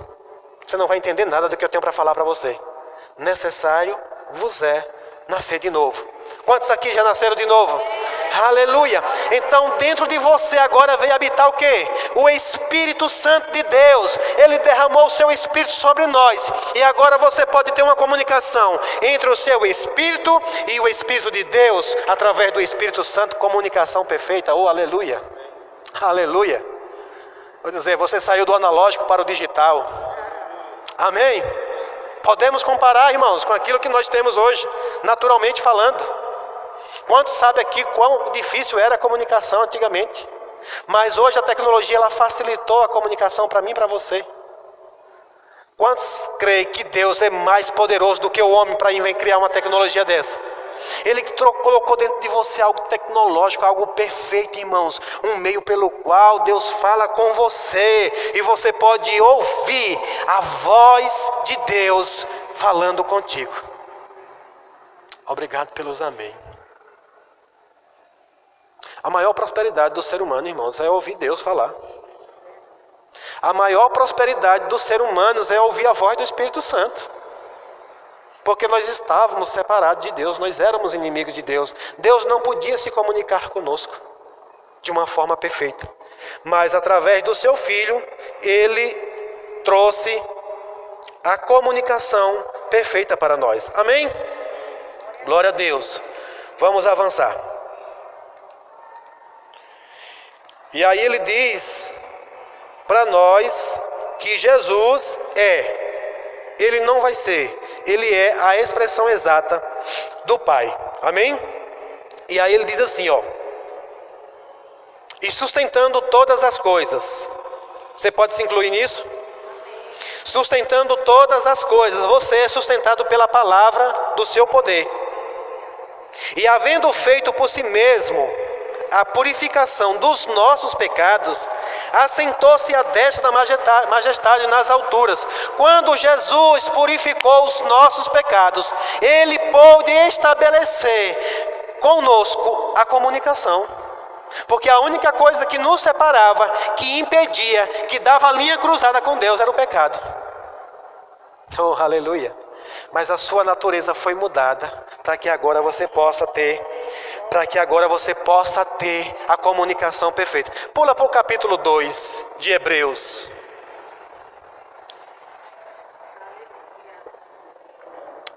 você não vai entender nada do que eu tenho para falar para você. Necessário vos é nascer de novo. Quantos aqui já nasceram de novo? Aleluia! Então dentro de você agora veio habitar o quê? O Espírito Santo de Deus. Ele derramou o seu Espírito sobre nós. E agora você pode ter uma comunicação entre o seu Espírito e o Espírito de Deus. Através do Espírito Santo, comunicação perfeita. Oh, aleluia! Aleluia! Vou dizer, você saiu do analógico para o digital. Amém? Podemos comparar, irmãos, com aquilo que nós temos hoje, naturalmente falando. Quantos sabem aqui quão difícil era a comunicação antigamente? Mas hoje a tecnologia ela facilitou a comunicação para mim e para você. Quantos creem que Deus é mais poderoso do que o homem para criar uma tecnologia dessa? Ele colocou dentro de você algo tecnológico, algo perfeito, irmãos. Um meio pelo qual Deus fala com você. E você pode ouvir a voz de Deus falando contigo. Obrigado pelos amém. A maior prosperidade do ser humano, irmãos, é ouvir Deus falar. A maior prosperidade dos seres humanos é ouvir a voz do Espírito Santo. Porque nós estávamos separados de Deus, nós éramos inimigos de Deus. Deus não podia se comunicar conosco de uma forma perfeita. Mas através do seu Filho, Ele trouxe a comunicação perfeita para nós. Amém? Glória a Deus. Vamos avançar. E aí ele diz para nós que Jesus Ele não vai ser, Ele é a expressão exata do Pai. Amém? E aí ele diz assim, e sustentando todas as coisas. Você pode se incluir nisso? Sustentando todas as coisas. Você é sustentado pela palavra do seu poder. E havendo feito por si mesmo a purificação dos nossos pecados, assentou-se à destra da majestade nas alturas. Quando Jesus purificou os nossos pecados, Ele pôde estabelecer conosco a comunicação. Porque a única coisa que nos separava, que impedia, que dava linha cruzada com Deus, era o pecado. Oh, aleluia! Mas a sua natureza foi mudada para que agora você possa ter a comunicação perfeita. Pula para o capítulo 2 de Hebreus.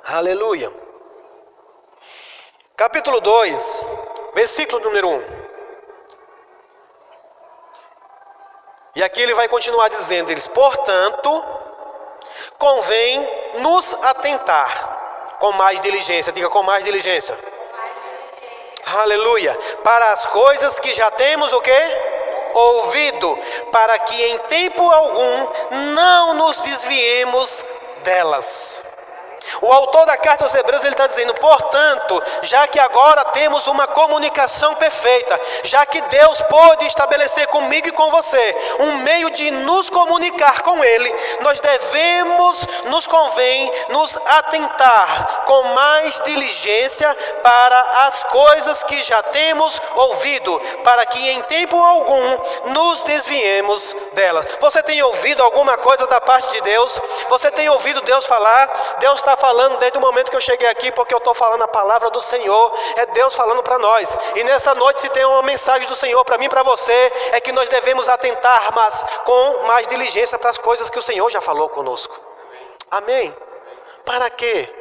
Aleluia. Capítulo 2, versículo número 1. E aqui ele vai continuar dizendo, portanto, convém nos atentar com mais diligência. Diga, com mais diligência. Aleluia. Para as coisas que já temos o quê? Ouvido. Para que em tempo algum não nos desviemos delas. O autor da carta aos Hebreus, ele está dizendo, portanto, já que agora temos uma comunicação perfeita, já que Deus pôde estabelecer comigo e com você um meio de nos comunicar com Ele, nós convém nos atentar com mais diligência para as coisas que já temos ouvido, para que em tempo algum nos desviemos dela. Você tem ouvido alguma coisa da parte de Deus? Você tem ouvido Deus falar? Deus está falando desde o momento que eu cheguei aqui, porque eu estou falando a palavra do Senhor. É Deus falando para nós. E nessa noite, se tem uma mensagem do Senhor para mim e para você, é que nós devemos atentar, mas com mais diligência para as coisas que o Senhor já falou conosco. Amém? Para quê?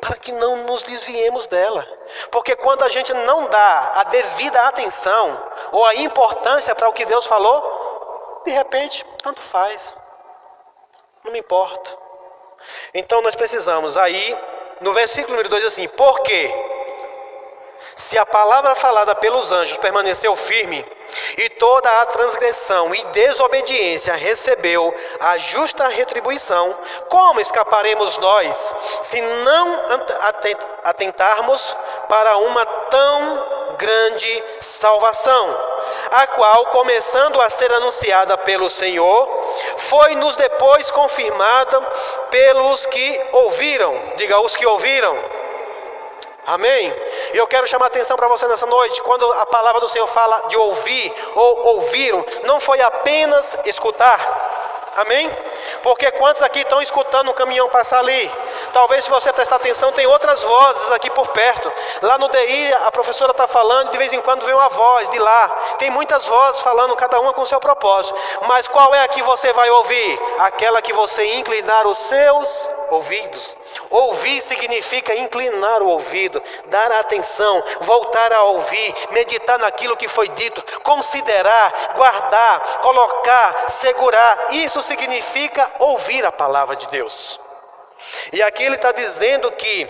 Para que não nos desviemos dela. Porque quando a gente não dá a devida atenção ou a importância para o que Deus falou, de repente, tanto faz. Não me importa. Então nós precisamos, aí, no versículo número 2 diz assim: porque se a palavra falada pelos anjos permaneceu firme, e toda a transgressão e desobediência recebeu a justa retribuição, como escaparemos nós, se não atentarmos para uma tão grande salvação, a qual, começando a ser anunciada pelo Senhor, foi-nos depois confirmada pelos que ouviram. Diga, os que ouviram. Amém? E eu quero chamar a atenção para você nessa noite. Quando a palavra do Senhor fala de ouvir ou ouviram, não foi apenas escutar. Amém? Porque quantos aqui estão escutando um caminhão passar ali? Talvez, se você prestar atenção, tem outras vozes aqui por perto. Lá no DI a professora está falando, de vez em quando vem uma voz de lá. Tem muitas vozes falando, cada uma com o seu propósito. Mas qual é a que você vai ouvir? Aquela que você inclinar os seus ouvidos. Ouvir significa inclinar o ouvido, dar atenção, voltar a ouvir, meditar naquilo que foi dito, considerar, guardar, colocar, segurar. Isso significa ouvir a palavra de Deus. E aqui ele está dizendo que,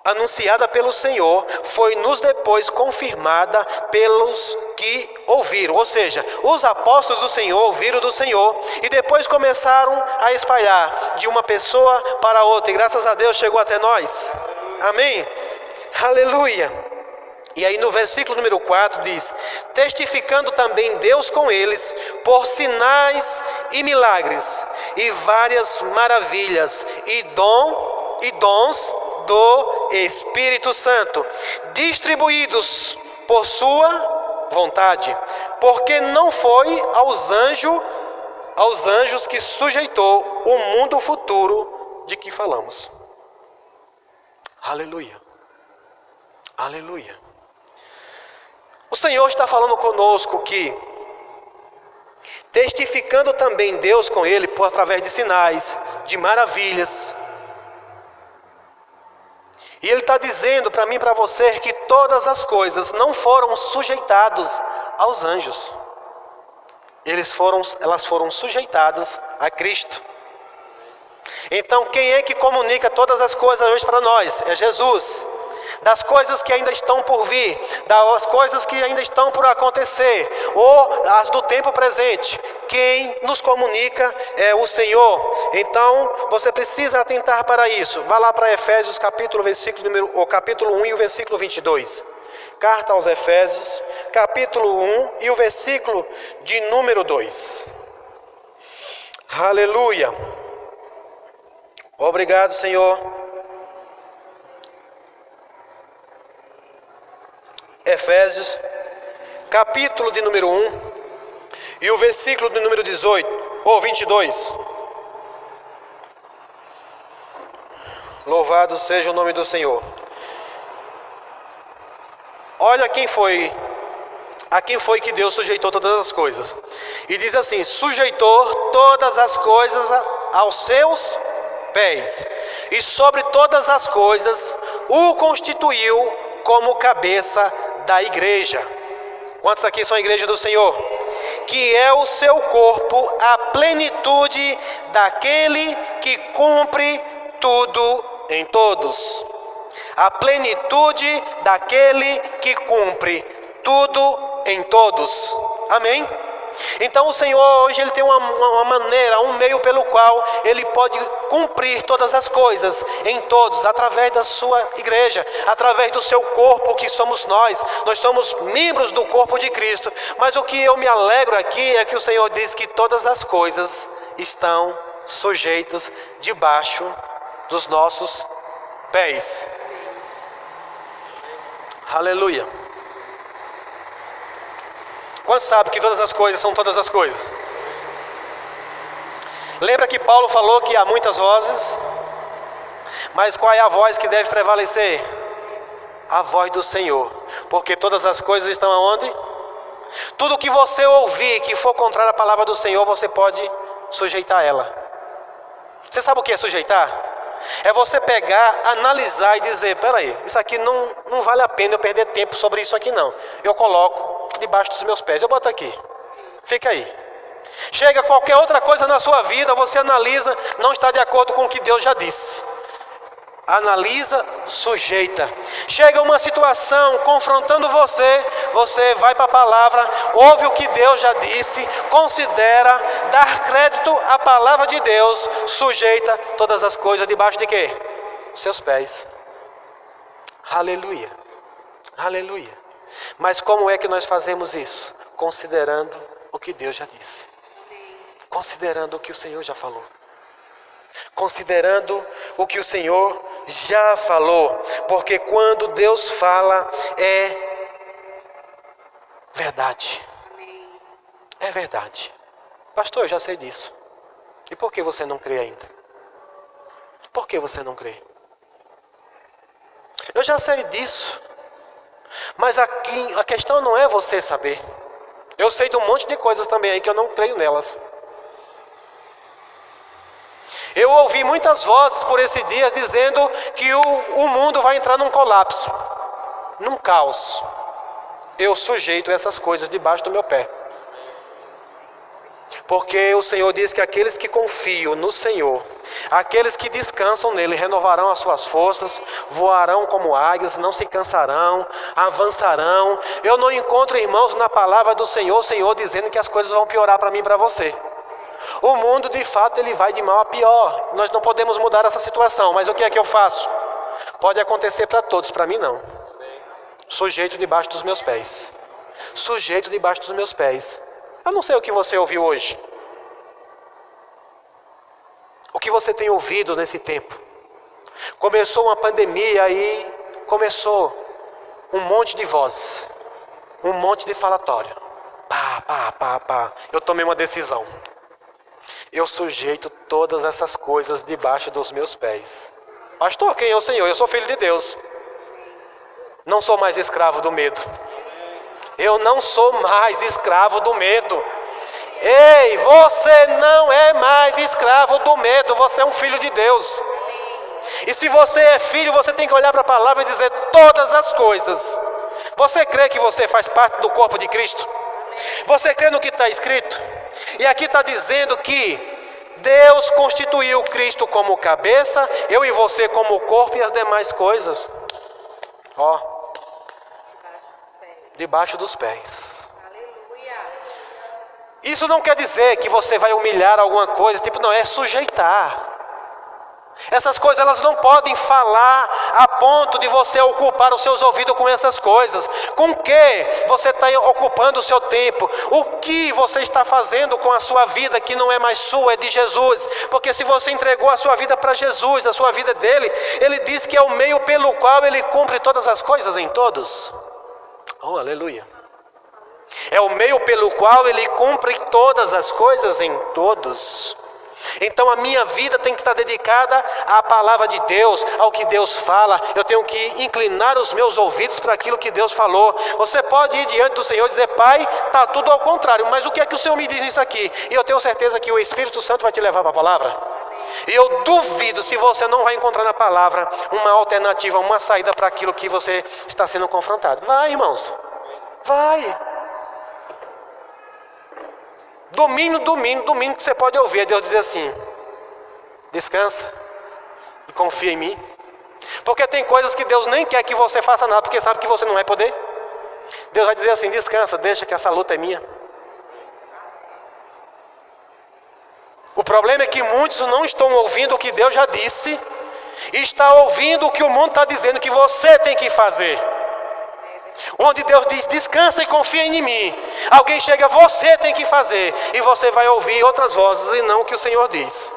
anunciada pelo Senhor, foi-nos depois confirmada pelos que ouviram. Ou seja, os apóstolos do Senhor ouviram do Senhor e depois começaram a espalhar de uma pessoa para outra. E graças a Deus chegou até nós. Amém? Aleluia! E aí no versículo número 4 diz: testificando também Deus com eles por sinais e milagres e várias maravilhas e dons do Espírito Santo, distribuídos por sua vontade, porque não foi aos anjos que sujeitou o mundo futuro de que falamos. Aleluia, aleluia. O Senhor está falando conosco que, testificando também Deus com ele por através de sinais, de maravilhas. E ele está dizendo para mim e para você que todas as coisas não foram sujeitadas aos anjos. Elas foram sujeitadas a Cristo. Então quem é que comunica todas as coisas hoje para nós? É Jesus. Das coisas que ainda estão por vir, das coisas que ainda estão por acontecer, ou as do tempo presente, quem nos comunica é o Senhor. Então você precisa atentar para isso. Vá lá para Efésios capítulo 1 e o versículo 22. Carta aos Efésios, capítulo 1 e o versículo de número 2. Aleluia. Obrigado, Senhor. Efésios, capítulo de número 1 e o versículo de número 18 ou 22. Louvado seja o nome do Senhor. Olha a quem foi que Deus sujeitou todas as coisas. E diz assim: sujeitou todas as coisas aos seus pés, e sobre todas as coisas o constituiu como cabeça da igreja. Quantos aqui são a igreja do Senhor? Que é o seu corpo, a plenitude daquele que cumpre tudo em todos. A plenitude daquele que cumpre tudo em todos. Amém? Então o Senhor hoje ele tem uma maneira, um meio pelo qual ele pode cumprir todas as coisas em todos, através da sua igreja, através do seu corpo que somos nós. Nós somos membros do corpo de Cristo. Mas o que eu me alegro aqui é que o Senhor diz que todas as coisas estão sujeitas debaixo dos nossos pés. Aleluia. Quantos sabem que todas as coisas são todas as coisas? Lembra que Paulo falou que há muitas vozes, mas qual é a voz que deve prevalecer? A voz do Senhor, porque todas as coisas estão aonde? Tudo que você ouvir que for contrário à palavra do Senhor, você pode sujeitar ela. Você sabe o que é sujeitar? É você pegar, analisar e dizer, peraí, isso aqui não vale a pena eu perder tempo sobre isso aqui não. Eu coloco debaixo dos meus pés, eu boto aqui, fica aí. Chega qualquer outra coisa na sua vida, você analisa, não está de acordo com o que Deus já disse. Analisa, sujeita. Chega uma situação confrontando você, você vai para a palavra, ouve o que Deus já disse, considera, dar crédito à palavra de Deus, sujeita todas as coisas debaixo de quê? Seus pés. Aleluia, aleluia. Mas como é que nós fazemos isso? Considerando o que Deus já disse. Considerando o que o Senhor já falou. Considerando o que o Senhor já falou. Porque quando Deus fala, é verdade. É verdade. Pastor, eu já sei disso. E por que você não crê ainda? Por que você não crê? Eu já sei disso. Mas aqui a questão não é você saber. Eu sei de um monte de coisas também aí que eu não creio nelas. Eu ouvi muitas vozes por esses dias dizendo que o mundo vai entrar num colapso, num caos. Eu sujeito essas coisas debaixo do meu pé. Porque o Senhor diz que aqueles que confiam no Senhor, aqueles que descansam nele, renovarão as suas forças, voarão como águias, não se cansarão, avançarão. Eu não encontro, irmãos, na palavra do Senhor, o Senhor dizendo que as coisas vão piorar para mim e para você. O mundo, de fato, ele vai de mal a pior. Nós não podemos mudar essa situação, mas o que é que eu faço? Pode acontecer para todos, para mim não. Sujeito debaixo dos meus pés. Sujeito debaixo dos meus pés. Eu não sei o que você ouviu hoje. O que você tem ouvido nesse tempo? Começou uma pandemia e começou um monte de vozes. Um monte de falatório. Pá. Eu tomei uma decisão. Eu sujeito todas essas coisas debaixo dos meus pés. Pastor, quem é o Senhor? Eu sou filho de Deus. Não sou mais escravo do medo. Eu não sou mais escravo do medo. Ei, você não é mais escravo do medo. Você é um filho de Deus. E se você é filho, você tem que olhar para a palavra e dizer todas as coisas. Você crê que você faz parte do corpo de Cristo? Você crê no que está escrito? E aqui está dizendo que Deus constituiu Cristo como cabeça, eu e você como corpo e as demais coisas. Debaixo dos pés. Isso não quer dizer que você vai humilhar alguma coisa, não, é sujeitar. Essas coisas elas não podem falar a ponto de você ocupar os seus ouvidos com essas coisas. Com que você está ocupando o seu tempo? O que você está fazendo com a sua vida que não é mais sua, é de Jesus? Porque se você entregou a sua vida para Jesus, a sua vida dele, ele diz que é o meio pelo qual ele cumpre todas as coisas em todos. Oh, aleluia. É o meio pelo qual ele cumpre todas as coisas em todos. Então a minha vida tem que estar dedicada à palavra de Deus, ao que Deus fala. Eu tenho que inclinar os meus ouvidos para aquilo que Deus falou. Você pode ir diante do Senhor e dizer, Pai, está tudo ao contrário, mas o que é que o Senhor me diz isso aqui? E eu tenho certeza que o Espírito Santo vai te levar para a palavra. E eu duvido se você não vai encontrar na palavra uma alternativa, uma saída para aquilo que você está sendo confrontado. Vai, irmãos, vai. Domingo que você pode ouvir Deus dizer assim, descansa e confia em mim. Porque tem coisas que Deus nem quer que você faça nada, porque sabe que você não vai poder. Deus vai dizer assim, descansa, deixa que essa luta é minha. O problema é que muitos não estão ouvindo o que Deus já disse, e estão ouvindo o que o mundo está dizendo que você tem que fazer. Onde Deus diz, descansa e confia em mim. Alguém chega, você tem que fazer. E você vai ouvir outras vozes e não o que o Senhor diz.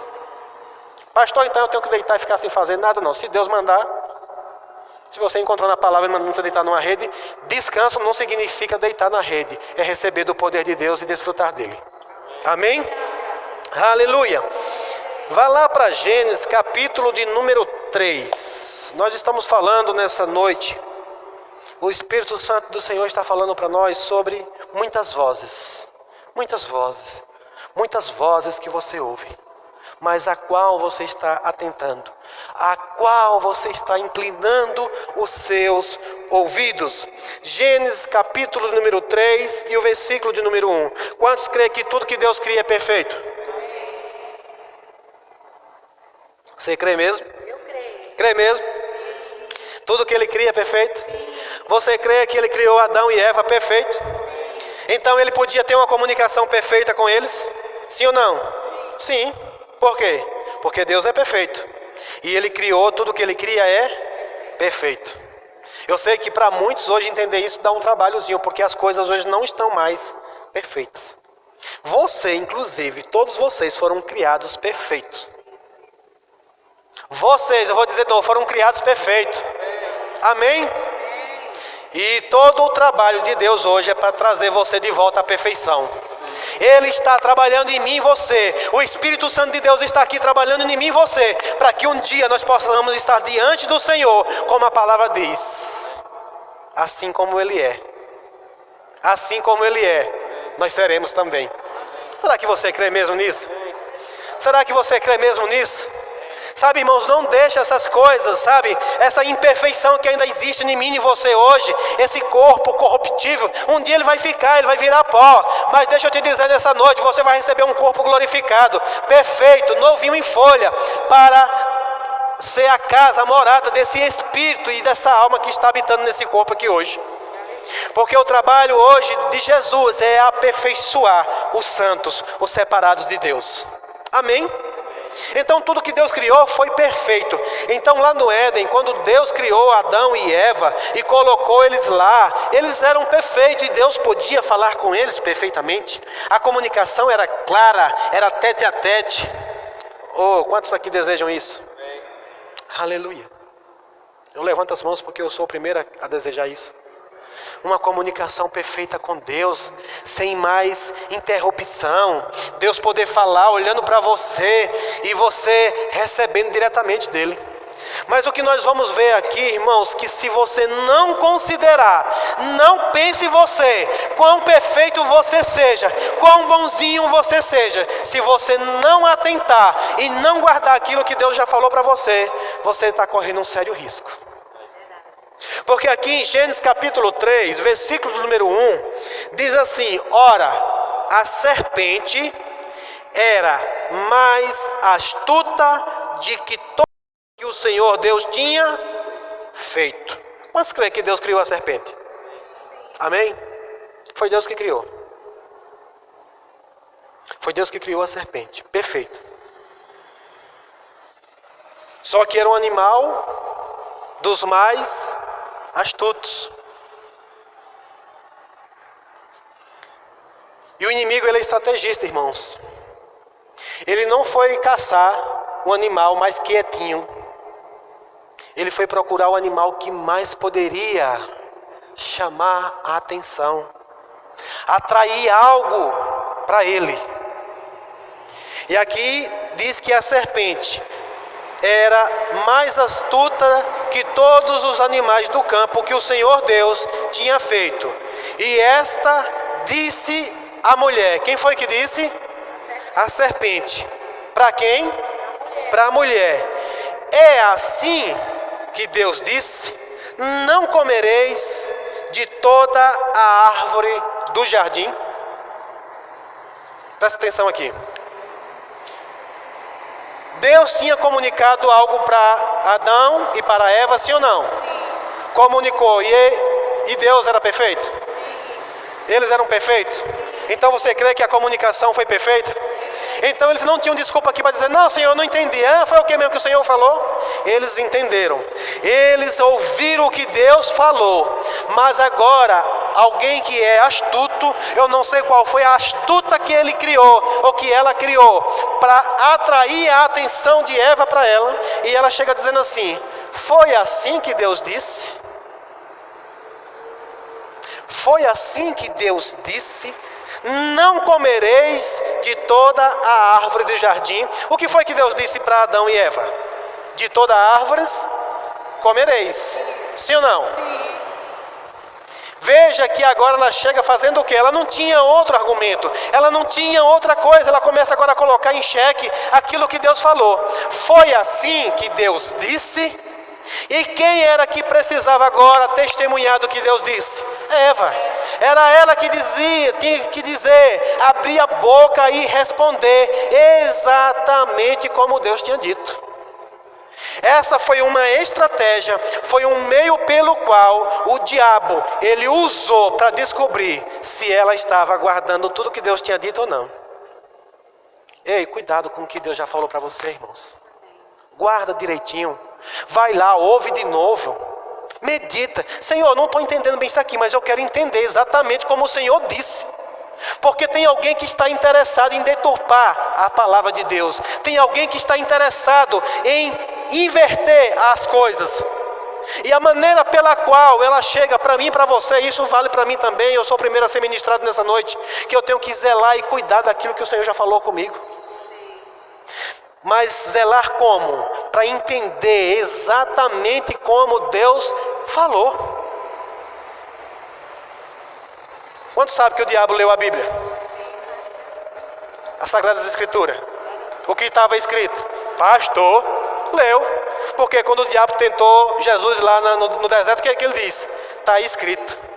Pastor, então eu tenho que deitar e ficar sem fazer nada? Não, se Deus mandar, Se você encontrou na palavra mandando você deitar numa rede, descanso não significa deitar na rede, é receber do poder de Deus e desfrutar dele. Amém? Aleluia. Vá lá para Gênesis, capítulo de número 3. Nós estamos falando nessa noite, o Espírito Santo do Senhor está falando para nós sobre muitas vozes. Muitas vozes. Muitas vozes que você ouve. Mas a qual você está atentando? A qual você está inclinando os seus ouvidos? Gênesis capítulo número 3 e o versículo de número 1. Quantos creem que tudo que Deus cria é perfeito? Você crê mesmo?
Eu creio.
Crê mesmo? Tudo que Ele cria é perfeito? Você crê que Ele criou Adão e Eva perfeito? Então Ele podia ter uma comunicação perfeita com eles? Sim ou não? Sim. Por quê? Porque Deus é perfeito. E Ele criou, tudo que Ele cria é perfeito. Eu sei que para muitos hoje entender isso dá um trabalhozinho, porque as coisas hoje não estão mais perfeitas. Você, inclusive, todos vocês foram criados perfeitos. Vocês, eu vou dizer de novo, foram criados perfeitos. Amém? E todo o trabalho de Deus hoje é para trazer você de volta à perfeição. Ele está trabalhando em mim e você. O Espírito Santo de Deus está aqui trabalhando em mim e você, para que um dia nós possamos estar diante do Senhor, como a palavra diz. Assim como Ele é. Assim como Ele é, nós seremos também. Será que você crê mesmo nisso? Será que você crê mesmo nisso? Sabe, irmãos, não deixe essas coisas, sabe? Essa imperfeição que ainda existe em mim e em você hoje, esse corpo corruptível, um dia ele vai ficar, ele vai virar pó. Mas deixa eu te dizer nessa noite, você vai receber um corpo glorificado, perfeito, novinho em folha, para ser a casa, a morada desse espírito e dessa alma que está habitando nesse corpo aqui hoje. Porque o trabalho hoje de Jesus é aperfeiçoar os santos, os separados de Deus. Amém? Então tudo que Deus criou foi perfeito. Então lá no Éden, quando Deus criou Adão e Eva e colocou eles lá, eles eram perfeitos e Deus podia falar com eles perfeitamente. A comunicação era clara, era tete a tete. Oh, quantos aqui desejam isso? Aleluia. Eu levanto as mãos porque eu sou o primeiro a desejar isso. Uma comunicação perfeita com Deus, sem mais interrupção. Deus poder falar olhando para você e você recebendo diretamente dele. Mas o que nós vamos ver aqui, irmãos, que se você não considerar, não pense você, quão perfeito você seja, quão bonzinho você seja, se você não atentar e não guardar aquilo que Deus já falou para você, você está correndo um sério risco. Porque aqui em Gênesis capítulo 3, versículo número 1, diz assim: ora, a serpente era mais astuta de que todo que o Senhor Deus tinha feito. Quantos creem que Deus criou a serpente? Amém? Foi Deus que criou. Foi Deus que criou a serpente. Perfeito. Só que era um animal dos mais astutos. E o inimigo, ele é estrategista, irmãos. Ele não foi caçar um animal mais quietinho. Ele foi procurar o animal que mais poderia chamar a atenção, atrair algo para ele. E aqui diz que a serpente era mais astuta que todos os animais do campo que o Senhor Deus tinha feito. E esta disse à mulher. Quem foi que disse? A serpente. Para quem? Para a mulher. É assim que Deus disse: não comereis de toda a árvore do jardim. Presta atenção aqui. Deus tinha comunicado algo para Adão e para Eva, sim ou não? Sim. Comunicou. E Deus era perfeito? Sim. Eles eram perfeitos? Então você crê que a comunicação foi perfeita? Então eles não tinham desculpa aqui para dizer: não, Senhor, eu não entendi. Foi o que mesmo que o Senhor falou? Eles entenderam. Eles ouviram o que Deus falou. Mas agora, alguém que é astuto, eu não sei qual foi a astuta que ele criou, ou que ela criou, para atrair a atenção de Eva para ela. E ela chega dizendo assim: Foi assim que Deus disse? Foi assim que Deus disse: não comereis de toda a árvore do jardim. O que foi que Deus disse para Adão e Eva? De toda a árvore comereis. Sim ou não? Sim. Veja que agora ela chega fazendo o quê? Ela não tinha outro argumento, ela não tinha outra coisa, ela começa agora a colocar em xeque aquilo que Deus falou. Foi assim que Deus disse? E quem era que precisava agora testemunhar do que Deus disse? Eva. Era ela que dizia, tinha que dizer, abrir a boca e responder exatamente como Deus tinha dito. Essa foi uma estratégia, foi um meio pelo qual o diabo, ele usou para descobrir se ela estava guardando tudo que Deus tinha dito ou não. Ei, cuidado com o que Deus já falou para você, irmãos. Guarda direitinho. Vai lá, ouve de novo. Medita. Senhor, não estou entendendo bem isso aqui, mas eu quero entender exatamente como o Senhor disse. Porque tem alguém que está interessado em deturpar a palavra de Deus. Tem alguém que está interessado em inverter as coisas. E a maneira pela qual ela chega para mim e para você, isso vale para mim também. Eu sou o primeiro a ser ministrado nessa noite, que eu tenho que zelar e cuidar daquilo que o Senhor já falou comigo. Mas zelar como? Para entender exatamente como Deus falou. Quantos sabem que o diabo leu a Bíblia? As Sagradas Escrituras. O que estava escrito? Pastor, leu. Porque quando o diabo tentou Jesus lá no deserto, o que é que ele disse? Está escrito.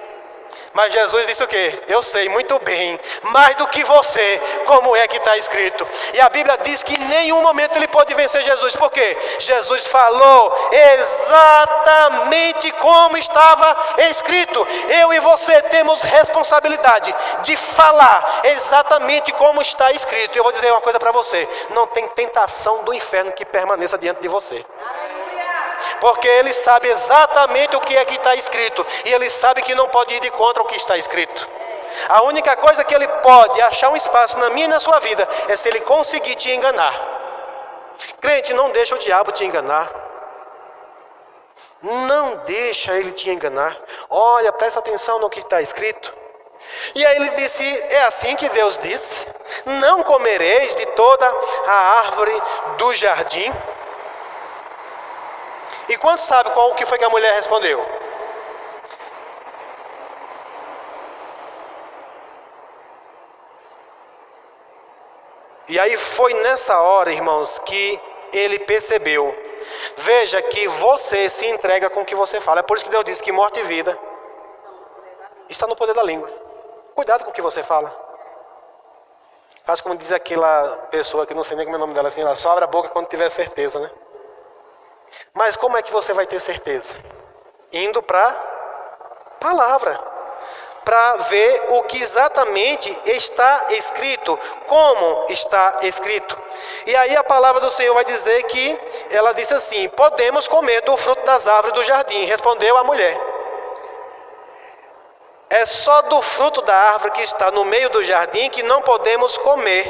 Mas Jesus disse o quê? Eu sei muito bem, mais do que você, como é que está escrito. E a Bíblia diz que em nenhum momento ele pôde vencer Jesus. Por quê? Jesus falou exatamente como estava escrito. Eu e você temos responsabilidade de falar exatamente como está escrito. E eu vou dizer uma coisa para você: não tem tentação do inferno que permaneça diante de você. Porque ele sabe exatamente o que é que está escrito. E ele sabe que não pode ir de contra o que está escrito. A única coisa que ele pode achar um espaço na minha e na sua vida é se ele conseguir te enganar. Crente, não deixa o diabo te enganar. Não deixa ele te enganar. Olha, presta atenção no que está escrito. E aí ele disse: é assim que Deus disse: não comereis de toda a árvore do jardim. E quantos sabem qual que foi que a mulher respondeu? E aí foi nessa hora, irmãos, que ele percebeu. Veja que você se entrega com o que você fala. É por isso que Deus disse que morte e vida está no poder da língua. Cuidado com o que você fala. Faz como diz aquela pessoa que não sei nem como é o nome dela, assim, ela só abre a boca quando tiver certeza, né? Mas como é que você vai ter certeza? Indo para a palavra, para ver o que exatamente está escrito, como está escrito. E aí a palavra do Senhor vai dizer que ela disse assim: podemos comer do fruto das árvores do jardim. Respondeu a mulher: é só do fruto da árvore que está no meio do jardim que não podemos comer.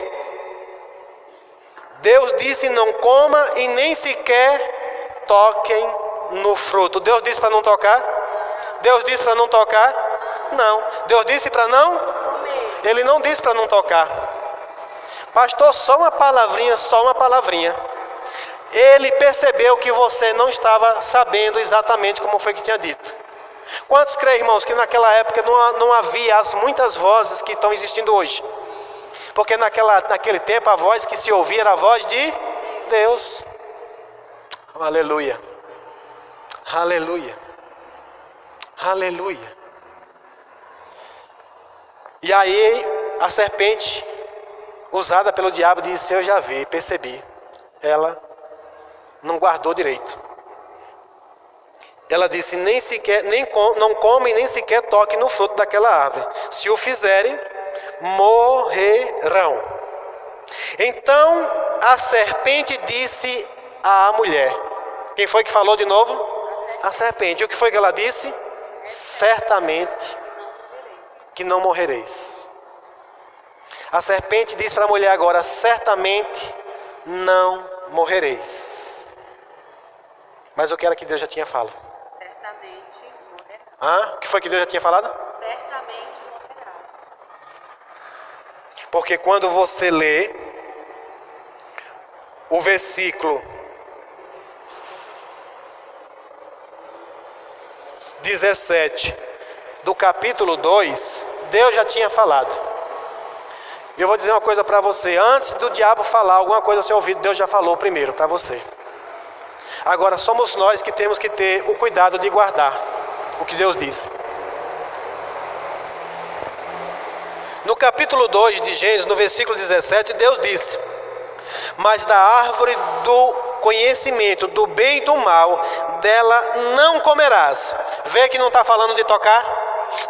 Deus disse: não coma e nem sequer toquem no fruto. Deus disse para não tocar? Deus disse para não tocar? Não. Deus disse para não? Ele não disse para não tocar. Pastor, só uma palavrinha, só uma palavrinha. Ele percebeu que você não estava sabendo exatamente como foi que tinha dito. Quantos creem, irmãos, que naquela época não havia as muitas vozes que estão existindo hoje? Porque naquele tempo a voz que se ouvia era a voz de Deus. Aleluia, aleluia, aleluia. E aí a serpente usada pelo diabo disse: eu já vi, percebi. Ela não guardou direito. Ela disse: não come nem sequer toque no fruto daquela árvore. Se o fizerem, morrerão. Então a serpente disse à mulher. Quem foi que falou de novo? A serpente. E o que foi que ela disse? Certamente que não morrereis. A serpente disse para a mulher agora: certamente não morrereis. Mas o que era que Deus já tinha falado?
Certamente morrerá.
O que foi que Deus já tinha falado?
Certamente morrerá.
Porque quando você lê o versículo 17 do capítulo 2, Deus já tinha falado. E eu vou dizer uma coisa para você: antes do diabo falar alguma coisa ao seu ouvido, Deus já falou primeiro para você. Agora somos nós que temos que ter o cuidado de guardar o que Deus disse. No capítulo 2 de Gênesis, no versículo 17, Deus disse: mas da árvore do conhecimento do bem e do mal, dela não comerás. Vê que não está falando de tocar?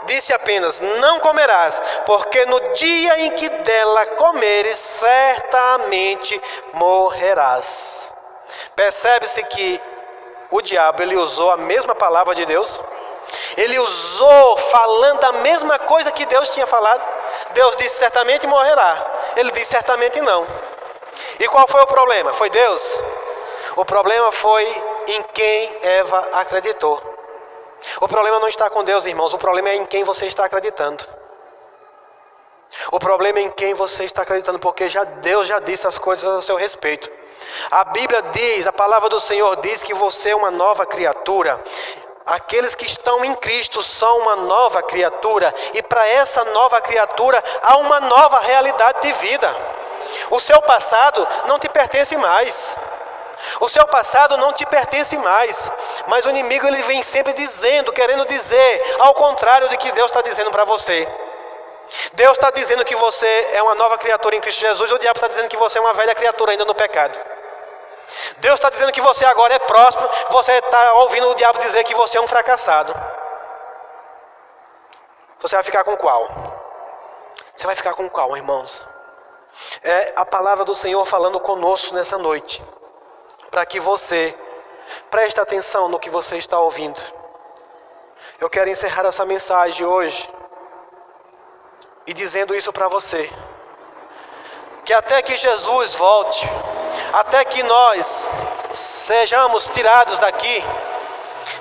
Disse apenas: não comerás, porque no dia em que dela comeres, certamente morrerás. Percebe-se que o diabo, ele usou a mesma palavra de Deus. Ele usou falando a mesma coisa que Deus tinha falado. Deus disse: certamente morrerá. Ele disse: certamente não. E qual foi o problema? Foi Deus? O problema foi em quem Eva acreditou. O problema não está com Deus, irmãos. O problema é em quem você está acreditando. O problema é em quem você está acreditando, porque Deus já disse as coisas a seu respeito. A Bíblia diz, a palavra do Senhor diz que você é uma nova criatura. Aqueles que estão em Cristo são uma nova criatura. E para essa nova criatura há uma nova realidade de vida. O seu passado não te pertence mais. O seu passado não te pertence mais. Mas o inimigo, ele vem sempre dizendo, querendo dizer ao contrário de que Deus está dizendo para você. Deus está dizendo que você é uma nova criatura em Cristo Jesus, e o diabo está dizendo que você é uma velha criatura ainda no pecado. Deus está dizendo que você agora é próspero, você está ouvindo o diabo dizer que você é um fracassado. Você vai ficar com qual? Você vai ficar com qual, irmãos? É a palavra do Senhor falando conosco nessa noite, para que você preste atenção no que você está ouvindo. Eu quero encerrar essa mensagem hoje e dizendo isso para você, que até que Jesus volte, até que nós sejamos tirados daqui,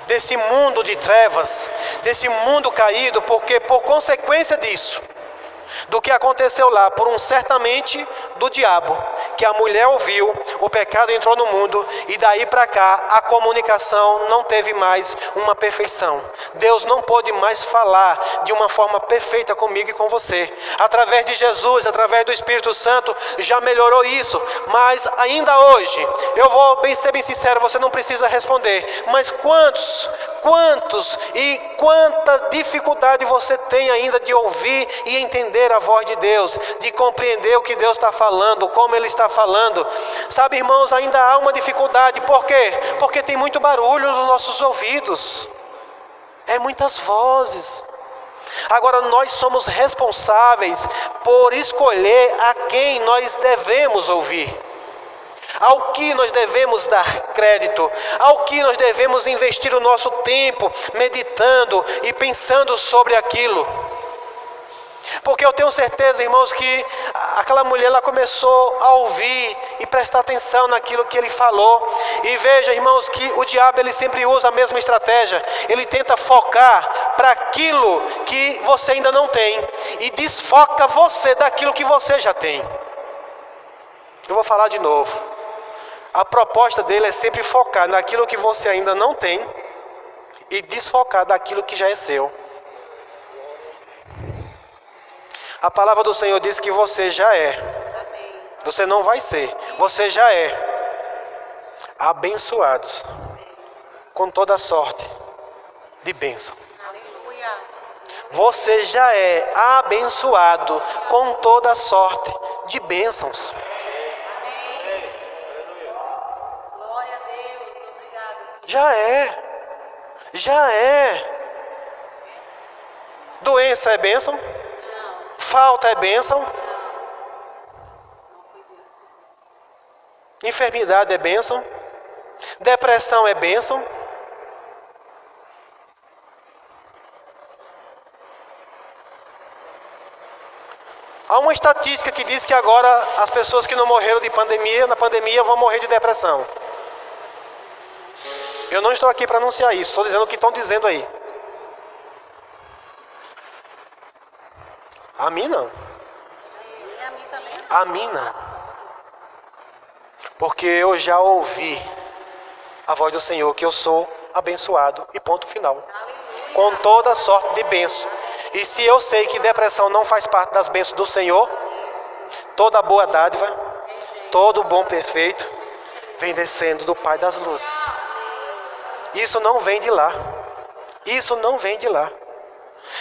desse mundo de trevas, desse mundo caído, porque por consequência disso, do que aconteceu lá, por um certamente do diabo, que a mulher ouviu, o pecado entrou no mundo, e daí para cá a comunicação não teve mais uma perfeição. Deus não pôde mais falar de uma forma perfeita comigo e com você. Através de Jesus, através do Espírito Santo, já melhorou isso, mas ainda hoje, eu vou ser bem sincero, você não precisa responder, mas quantos e quanta dificuldade você tem ainda de ouvir e entender a voz de Deus, de compreender o que Deus está falando, como Ele está falando. Sabe, irmãos, ainda há uma dificuldade. Por quê? Porque tem muito barulho nos nossos ouvidos, é muitas vozes. Agora nós somos responsáveis por escolher a quem nós devemos ouvir, ao que nós devemos dar crédito, ao que nós devemos investir o nosso tempo meditando e pensando sobre aquilo. Porque eu tenho certeza, irmãos, que aquela mulher, ela começou a ouvir e prestar atenção naquilo que ele falou. E veja, irmãos, que o diabo, ele sempre usa a mesma estratégia. Ele tenta focar para aquilo que você ainda não tem e desfoca você daquilo que você já tem. Eu vou falar de novo. A proposta dele é sempre focar naquilo que você ainda não tem e desfocar daquilo que já é seu. A palavra do Senhor diz que você já é. Você não vai ser. Você já é abençoados com toda sorte de bênção. Você já é abençoado com toda sorte de bênçãos. Já é. Doença é bênção? Falta é bênção? Enfermidade é bênção? Depressão é bênção? Há uma estatística que diz que agora as pessoas que não morreram de pandemia, na pandemia vão morrer de depressão. Eu não estou aqui para anunciar isso, estou dizendo o que estão dizendo aí. A mim não. A mim não. Porque eu já ouvi a voz do Senhor que eu sou abençoado e ponto final. Com toda sorte de bênção. E se eu sei que depressão não faz parte das bênçãos do Senhor, toda boa dádiva, todo bom perfeito, vem descendo do Pai das luzes. Isso não vem de lá. Isso não vem de lá.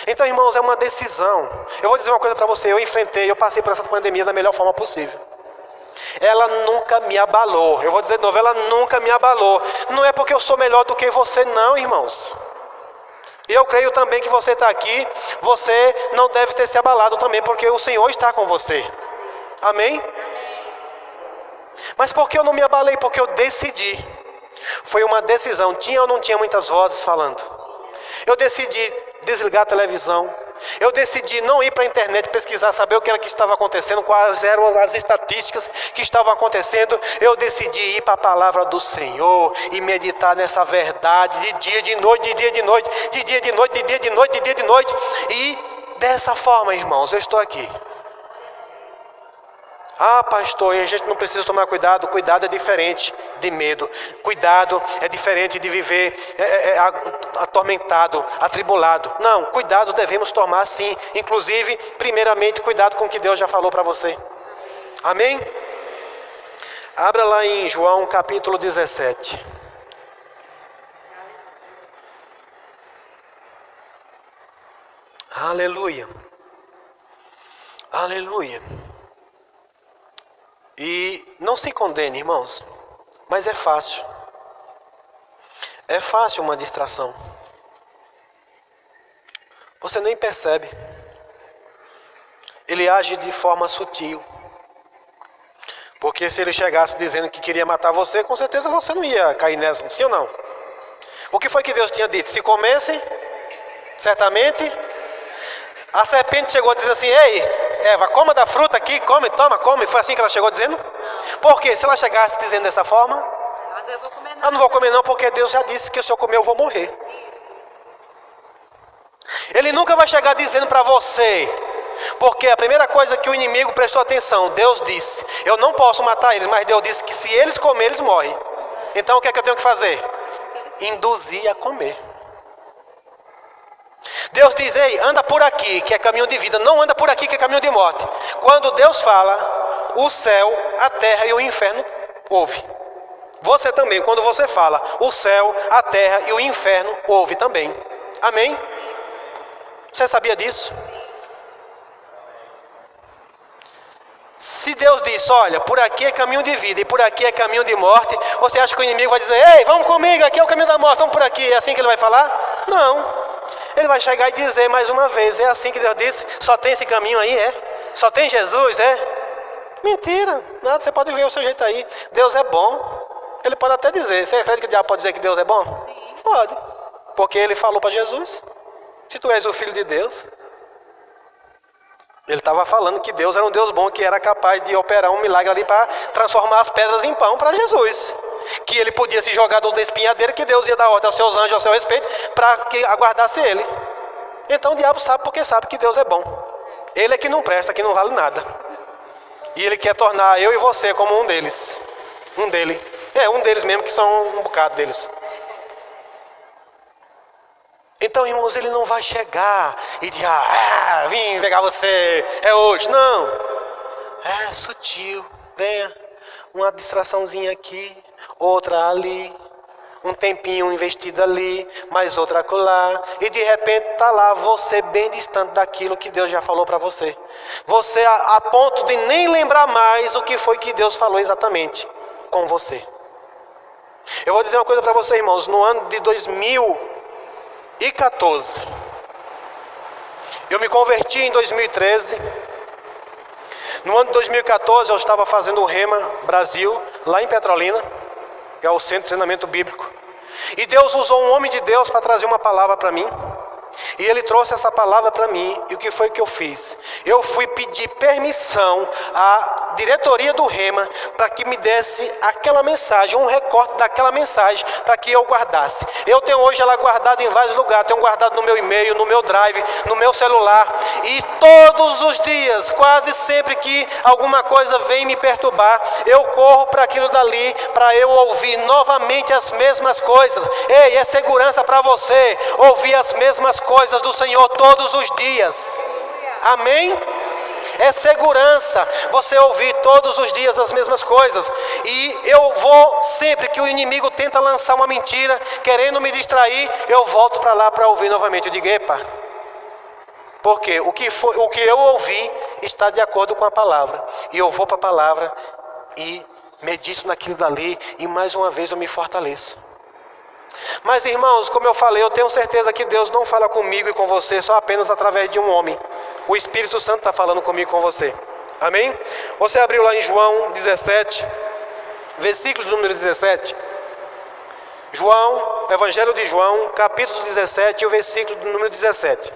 Então, irmãos, é uma decisão. Eu vou dizer uma coisa para você. Eu passei por essa pandemia da melhor forma possível. Ela nunca me abalou. Eu vou dizer de novo, ela nunca me abalou. Não é porque eu sou melhor do que você, não, irmãos. Eu creio também que você está aqui, você não deve ter se abalado também, porque o Senhor está com você. Amém? Mas por que eu não me abalei? Porque eu decidi. Foi uma decisão. Tinha ou não tinha muitas vozes falando? Eu decidi desligar a televisão. Eu decidi não ir para a internet pesquisar, saber o que era que estava acontecendo, quais eram as estatísticas que estavam acontecendo. Eu decidi ir para a palavra do Senhor e meditar nessa verdade de dia, de noite, de dia, de noite, de dia, de noite, de dia, de noite, de dia, de noite. E dessa forma, irmãos, eu estou aqui. Ah, pastor, a gente não precisa tomar cuidado. Cuidado é diferente de medo. Cuidado é diferente de viver atormentado, atribulado. Não, cuidado devemos tomar sim. Inclusive, primeiramente, cuidado com o que Deus já falou para você. Amém? Abra lá em João capítulo 17. Aleluia. Aleluia. E não se condene, irmãos, mas é fácil. É fácil uma distração. Você nem percebe. Ele age de forma sutil. Porque se ele chegasse dizendo que queria matar você, com certeza você não ia cair nessa, sim ou não? O que foi que Deus tinha dito? Se comesse, certamente. A serpente chegou dizendo assim: ei, Eva, coma da fruta aqui, come, toma, come. Foi assim que ela chegou dizendo? Por quê? Se ela chegasse dizendo dessa forma, eu não vou comer não, porque Deus já disse que se eu comer eu vou morrer. Ele nunca vai chegar dizendo para você, porque a primeira coisa que o inimigo prestou atenção, Deus disse: eu não posso matar eles, mas Deus disse que se eles comerem, eles morrem. Então o que é que eu tenho que fazer? Induzir a comer. Deus diz: ei, anda por aqui, que é caminho de vida. Não anda por aqui, que é caminho de morte. Quando Deus fala, o céu, a terra e o inferno ouve. Você também, quando você fala, o céu, a terra e o inferno ouve também. Amém? Você sabia disso? Se Deus diz: olha, por aqui é caminho de vida e por aqui é caminho de morte, você acha que o inimigo vai dizer: ei, vamos comigo, aqui é o caminho da morte, vamos por aqui? É assim que ele vai falar? Não. Ele vai chegar e dizer mais uma vez: é assim que Deus disse, só tem esse caminho aí, é? Só tem Jesus, é? Mentira, nada, você pode ver o seu jeito aí. Deus é bom. Ele pode até dizer. Você acredita que o diabo pode dizer que Deus é bom? Sim. Pode, porque ele falou para Jesus: se tu és o filho de Deus. Ele estava falando que Deus era um Deus bom, que era capaz de operar um milagre ali para transformar as pedras em pão para Jesus. Que ele podia se jogar do espinhadeiro, que Deus ia dar ordem aos seus anjos ao seu respeito para que aguardasse ele. Então o diabo sabe, porque sabe que Deus é bom. Ele é que não presta, que não vale nada. E ele quer tornar eu e você como um deles. Um deles mesmo, que são um bocado deles. Então, irmãos, ele não vai chegar e dizer: vim pegar você, é hoje. Não. É sutil. Venha. Uma distraçãozinha aqui, outra ali, um tempinho investido ali, mais outra acolá, e de repente está lá você bem distante daquilo que Deus já falou para você. Você a ponto de nem lembrar mais o que foi que Deus falou exatamente com você. Eu vou dizer uma coisa para você, irmãos. No ano de 2014, eu me converti em 2013. No ano de 2014 eu estava fazendo o Rema Brasil, lá em Petrolina, que é o centro de treinamento bíblico. E Deus usou um homem de Deus para trazer uma palavra para mim. E ele trouxe essa palavra para mim. E o que foi que eu fiz? Eu fui pedir permissão à diretoria do Rema para que me desse aquela mensagem, um recorte daquela mensagem, para que eu guardasse. Eu tenho hoje ela guardada em vários lugares. Tenho guardado no meu e-mail, no meu drive, no meu celular. E todos os dias, quase sempre que alguma coisa vem me perturbar, eu corro para aquilo dali, para eu ouvir novamente as mesmas coisas. Ei, é segurança para você ouvir as mesmas coisas do Senhor todos os dias. Amém? É segurança você ouvir todos os dias as mesmas coisas. E eu vou, sempre que o inimigo tenta lançar uma mentira, querendo me distrair, eu volto para lá para ouvir novamente. Eu digo, epa, porque o que eu ouvi está de acordo com a palavra. E eu vou para a palavra e medito naquilo dali, e mais uma vez eu me fortaleço. Mas irmãos, como eu falei, eu tenho certeza que Deus não fala comigo e com você só apenas através de um homem. O Espírito Santo está falando comigo e com você. Amém? Você abriu lá em João 17, versículo número 17. João, Evangelho de João, capítulo 17, e o versículo número 17.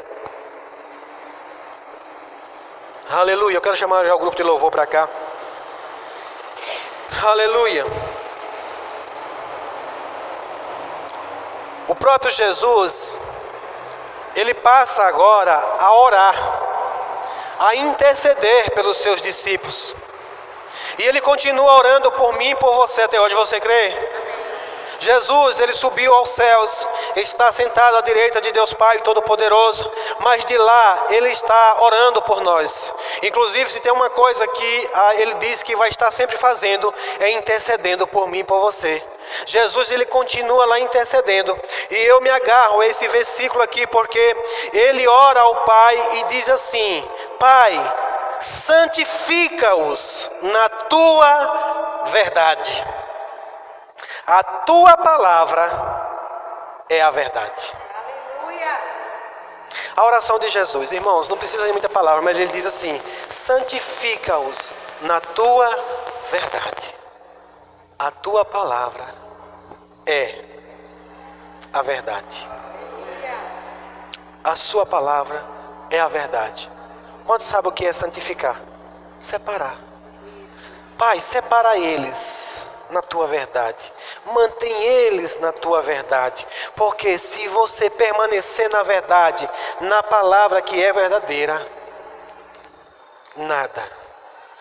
Aleluia, eu quero chamar já o grupo de louvor para cá. Aleluia. O próprio Jesus, ele passa agora a orar, a interceder pelos seus discípulos. E ele continua orando por mim e por você até hoje, você crê? Jesus, ele subiu aos céus, está sentado à direita de Deus Pai Todo-Poderoso, mas de lá ele está orando por nós. Inclusive, se tem uma coisa que ele diz que vai estar sempre fazendo, é intercedendo por mim e por você. Jesus, ele continua lá intercedendo, e eu me agarro a esse versículo aqui, porque ele ora ao Pai e diz assim: Pai, santifica-os na tua verdade. A tua palavra é a verdade.
Aleluia.
A oração de Jesus, irmãos, não precisa de muita palavra, mas ele diz assim: santifica-os na tua verdade. A tua palavra é a verdade. A sua palavra é a verdade. Quantos sabem o que é santificar? Separar. Pai, separa eles na tua verdade, mantém eles na tua verdade, porque se você permanecer na verdade, na palavra que é verdadeira,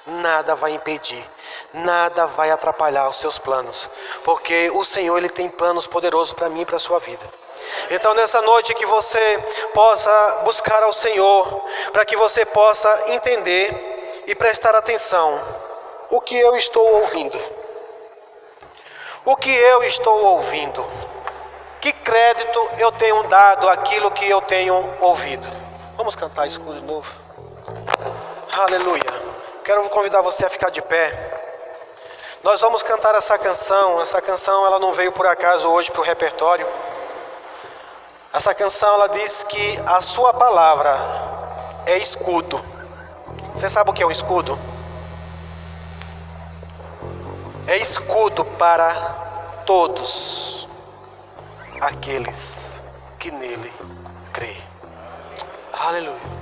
nada vai impedir, nada vai atrapalhar os seus planos, porque o Senhor, ele tem planos poderosos para mim e para a sua vida. Então nessa noite que você possa buscar ao Senhor, para que você possa entender e prestar atenção o que eu estou ouvindo. O que eu estou ouvindo? Que crédito eu tenho dado àquilo que eu tenho ouvido? Vamos cantar escuro de novo. Aleluia. Quero convidar você a ficar de pé. Nós vamos cantar essa canção. Essa canção, ela não veio por acaso hoje para o repertório. Essa canção, ela diz que a sua palavra é escudo. Você sabe o que é um escudo? É escudo para todos aqueles que nele crê. Aleluia.